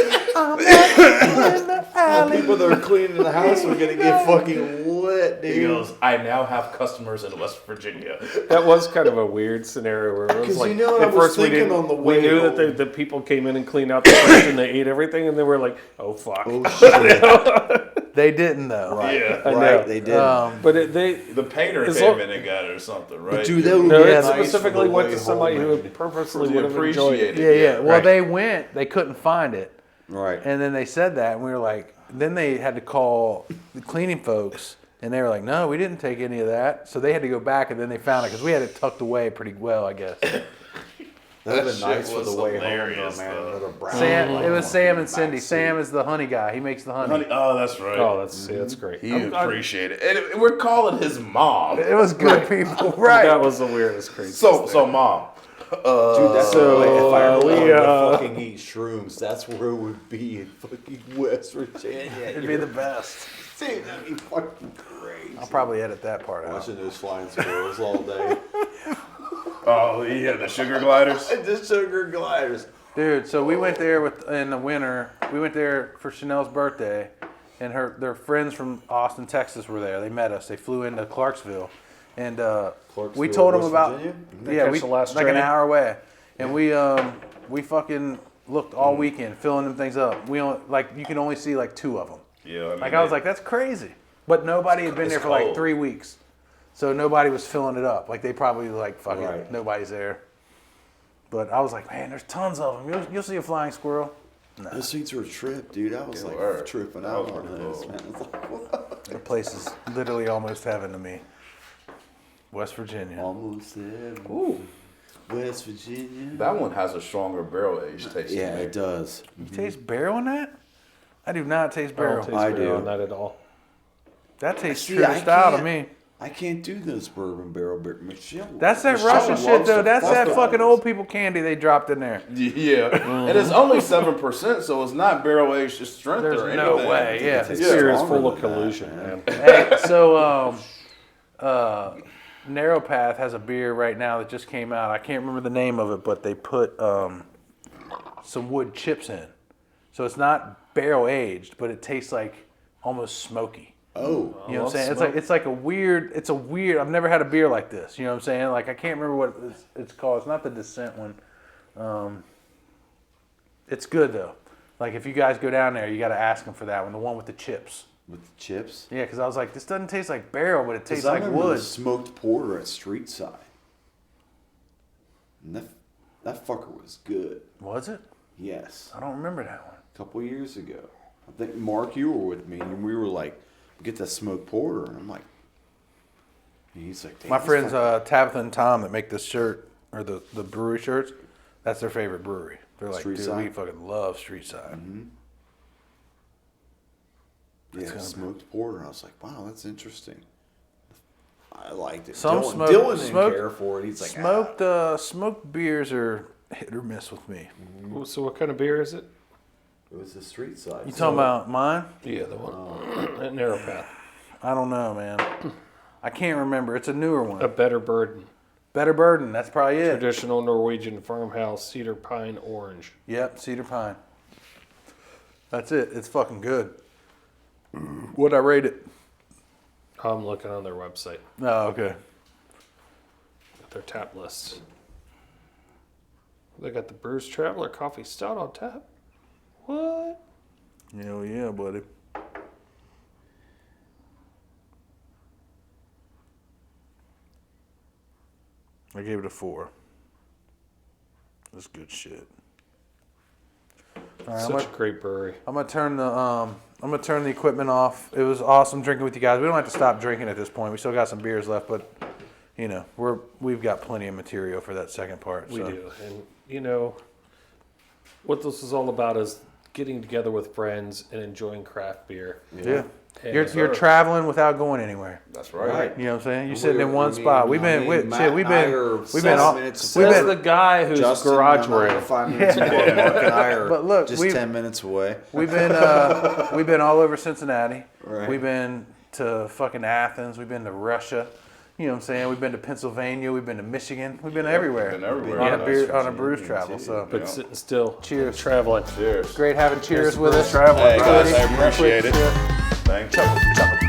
The people that are cleaning the house are gonna get fucking lit, dude. He goes, I now have customers in West Virginia. That was kind of a weird scenario where it was 'Cause like, you know what I at was first we thinking didn't, on the we way knew home? that the people came in and cleaned out the fridge and they ate everything, and then we're like, oh fuck. Oh shit! They didn't though. Right, Yeah. I know. right. They did. But they The painter As came long- in and got it or something, right? Dude, that would no, be it nice specifically for the went way to somebody home, who man. purposely For would the have enjoyed it. appreciated. Yeah. Well, Right. they went. They couldn't find it, Right. and then they said that, and we were like. Then they had to call the cleaning folks, and they were like, "No, we didn't take any of that." So they had to go back, and then they found it because we had it tucked away pretty well, I guess. That would have been shit nice for was the way home, hilarious, though, man. though. Another brown. Sam, it was Sam and back Cindy. seat. Sam is the honey guy. He makes the honey. Honey, oh, that's right. Oh, that's great. He appreciated it. And we're calling his mom. It was good people, right? That was the weirdest, crazy. So mom. Dude, that's So, the way, if I ever we, wanted to uh, fucking eat shrooms, that's where it would be in fucking West Virginia. It'd be the best. Dude, that'd be fucking crazy. I'll probably edit that part out. Watching those flying squirrels all day. Oh, yeah, the sugar gliders. And the sugar gliders. Dude, so we went there in the winter. We went there for Chanel's birthday, and their friends from Austin, Texas were there. They met us. They flew into Clarksville, and we told them West about Virginia? we catch the last like an train? hour away, and we fucking looked all weekend filling them things up. We only, you can only see like 2 of them. Yeah, Like I was like, that's crazy, but nobody had been there for like cold. 3 weeks, so nobody was filling it up. Like they probably like fucking Right. nobody's there. But I was like, man, there's tons of them. You'll see a flying squirrel. Those things were a trip, dude. I was They like were. tripping That out was on pretty those, cool. man. It's like, what? The place is literally almost heaven to me. West Virginia. Almost there. Ooh, West Virginia. that one has a stronger barrel age taste. Yeah, to me. it does. You taste barrel in that? I do not taste I barrel. don't taste I barrel do. on that at all. That tastes See, true to I style to can't- me. I can't do those bourbon barrel beer. Michelle. That's that Michelle Russian loves shit though. to That's that fuck fucking with old people candy they dropped in there. Yeah, and it's only 7%, so it's not barrel aged strength There's or no anything. way, yeah. It's This beer is stronger full of than that, collusion, man. man. Hey, so Narrow Path has a beer right now that just came out. I can't remember the name of it, but they put some wood chips in. So it's not barrel aged, but it tastes like almost smoky. Oh, You know what I'm saying? smoke. It's like a weird. I've never had a beer like this. You know what I'm saying? Like I can't remember what it's called. It's not the Descent one. It's good though. Like if you guys go down there, you got to ask them for that one. The one with the chips. with the chips. Yeah, because I was like, this doesn't taste like barrel, but it tastes 'Cause I like remember wood. the smoked porter at Street Side. And that fucker was good. Was it? Yes. I don't remember that one. A couple years ago. I think, Mark, you were with me, and we were like, get that smoked porter. And I'm like, and he's like, My "Damn, friends this fucker-" Tabitha and Tom that make this shirt or the brewery shirts, that's their favorite brewery. They're like, Street dude, Side? we fucking love Street Side. Yeah, smoked porter. And I was like, wow, that's interesting. I liked it. Some Dylan didn't care for it. He's like, smoked beers are hit or miss with me. So what kind of beer is it? it was the Street Side. You talking about mine? Yeah, the one at Narrow Path. I don't know, man. I can't remember. It's a newer one. A Better Burden. Better Burden. That's probably it. Traditional Norwegian farmhouse cedar pine orange. Yep, Cedar Pine. That's it. It's fucking good. What'd I rate it? I'm looking on their website, Oh, okay. their tap list. They got the Brewers Traveler Coffee Stout on tap. What? Hell yeah, buddy. I gave it a 4. That's good shit. All right, Such a great brewery. I'm gonna turn the equipment off. It was awesome drinking with you guys. We don't have to stop drinking at this point. We still got some beers left, but you know we've got plenty of material for that second part. We so. do. And, you know, what this is all about is getting together with friends and enjoying craft beer. Yeah. And You're traveling without going anywhere. That's right. You know what I'm saying? You're And sitting in one spot. We've been Matt and I are we've 7 been all, minutes we've away. Says been the guy whose Justin garage and I we're are in. 5 minutes away. Mark and I are But look, just we've- 10 minutes away. we've been all over Cincinnati. Right. We've been to fucking Athens. We've been to Russia. You know what I'm saying? We've been to Pennsylvania. We've been to Michigan. We've been everywhere. been everywhere. On a Yeah, beer, on a brews travel. So But sitting still. Cheers. Traveling. Cheers. great having cheers with us. Hey, guys, I Quick appreciate it. shit. Thank you. Chuckle, chuckle.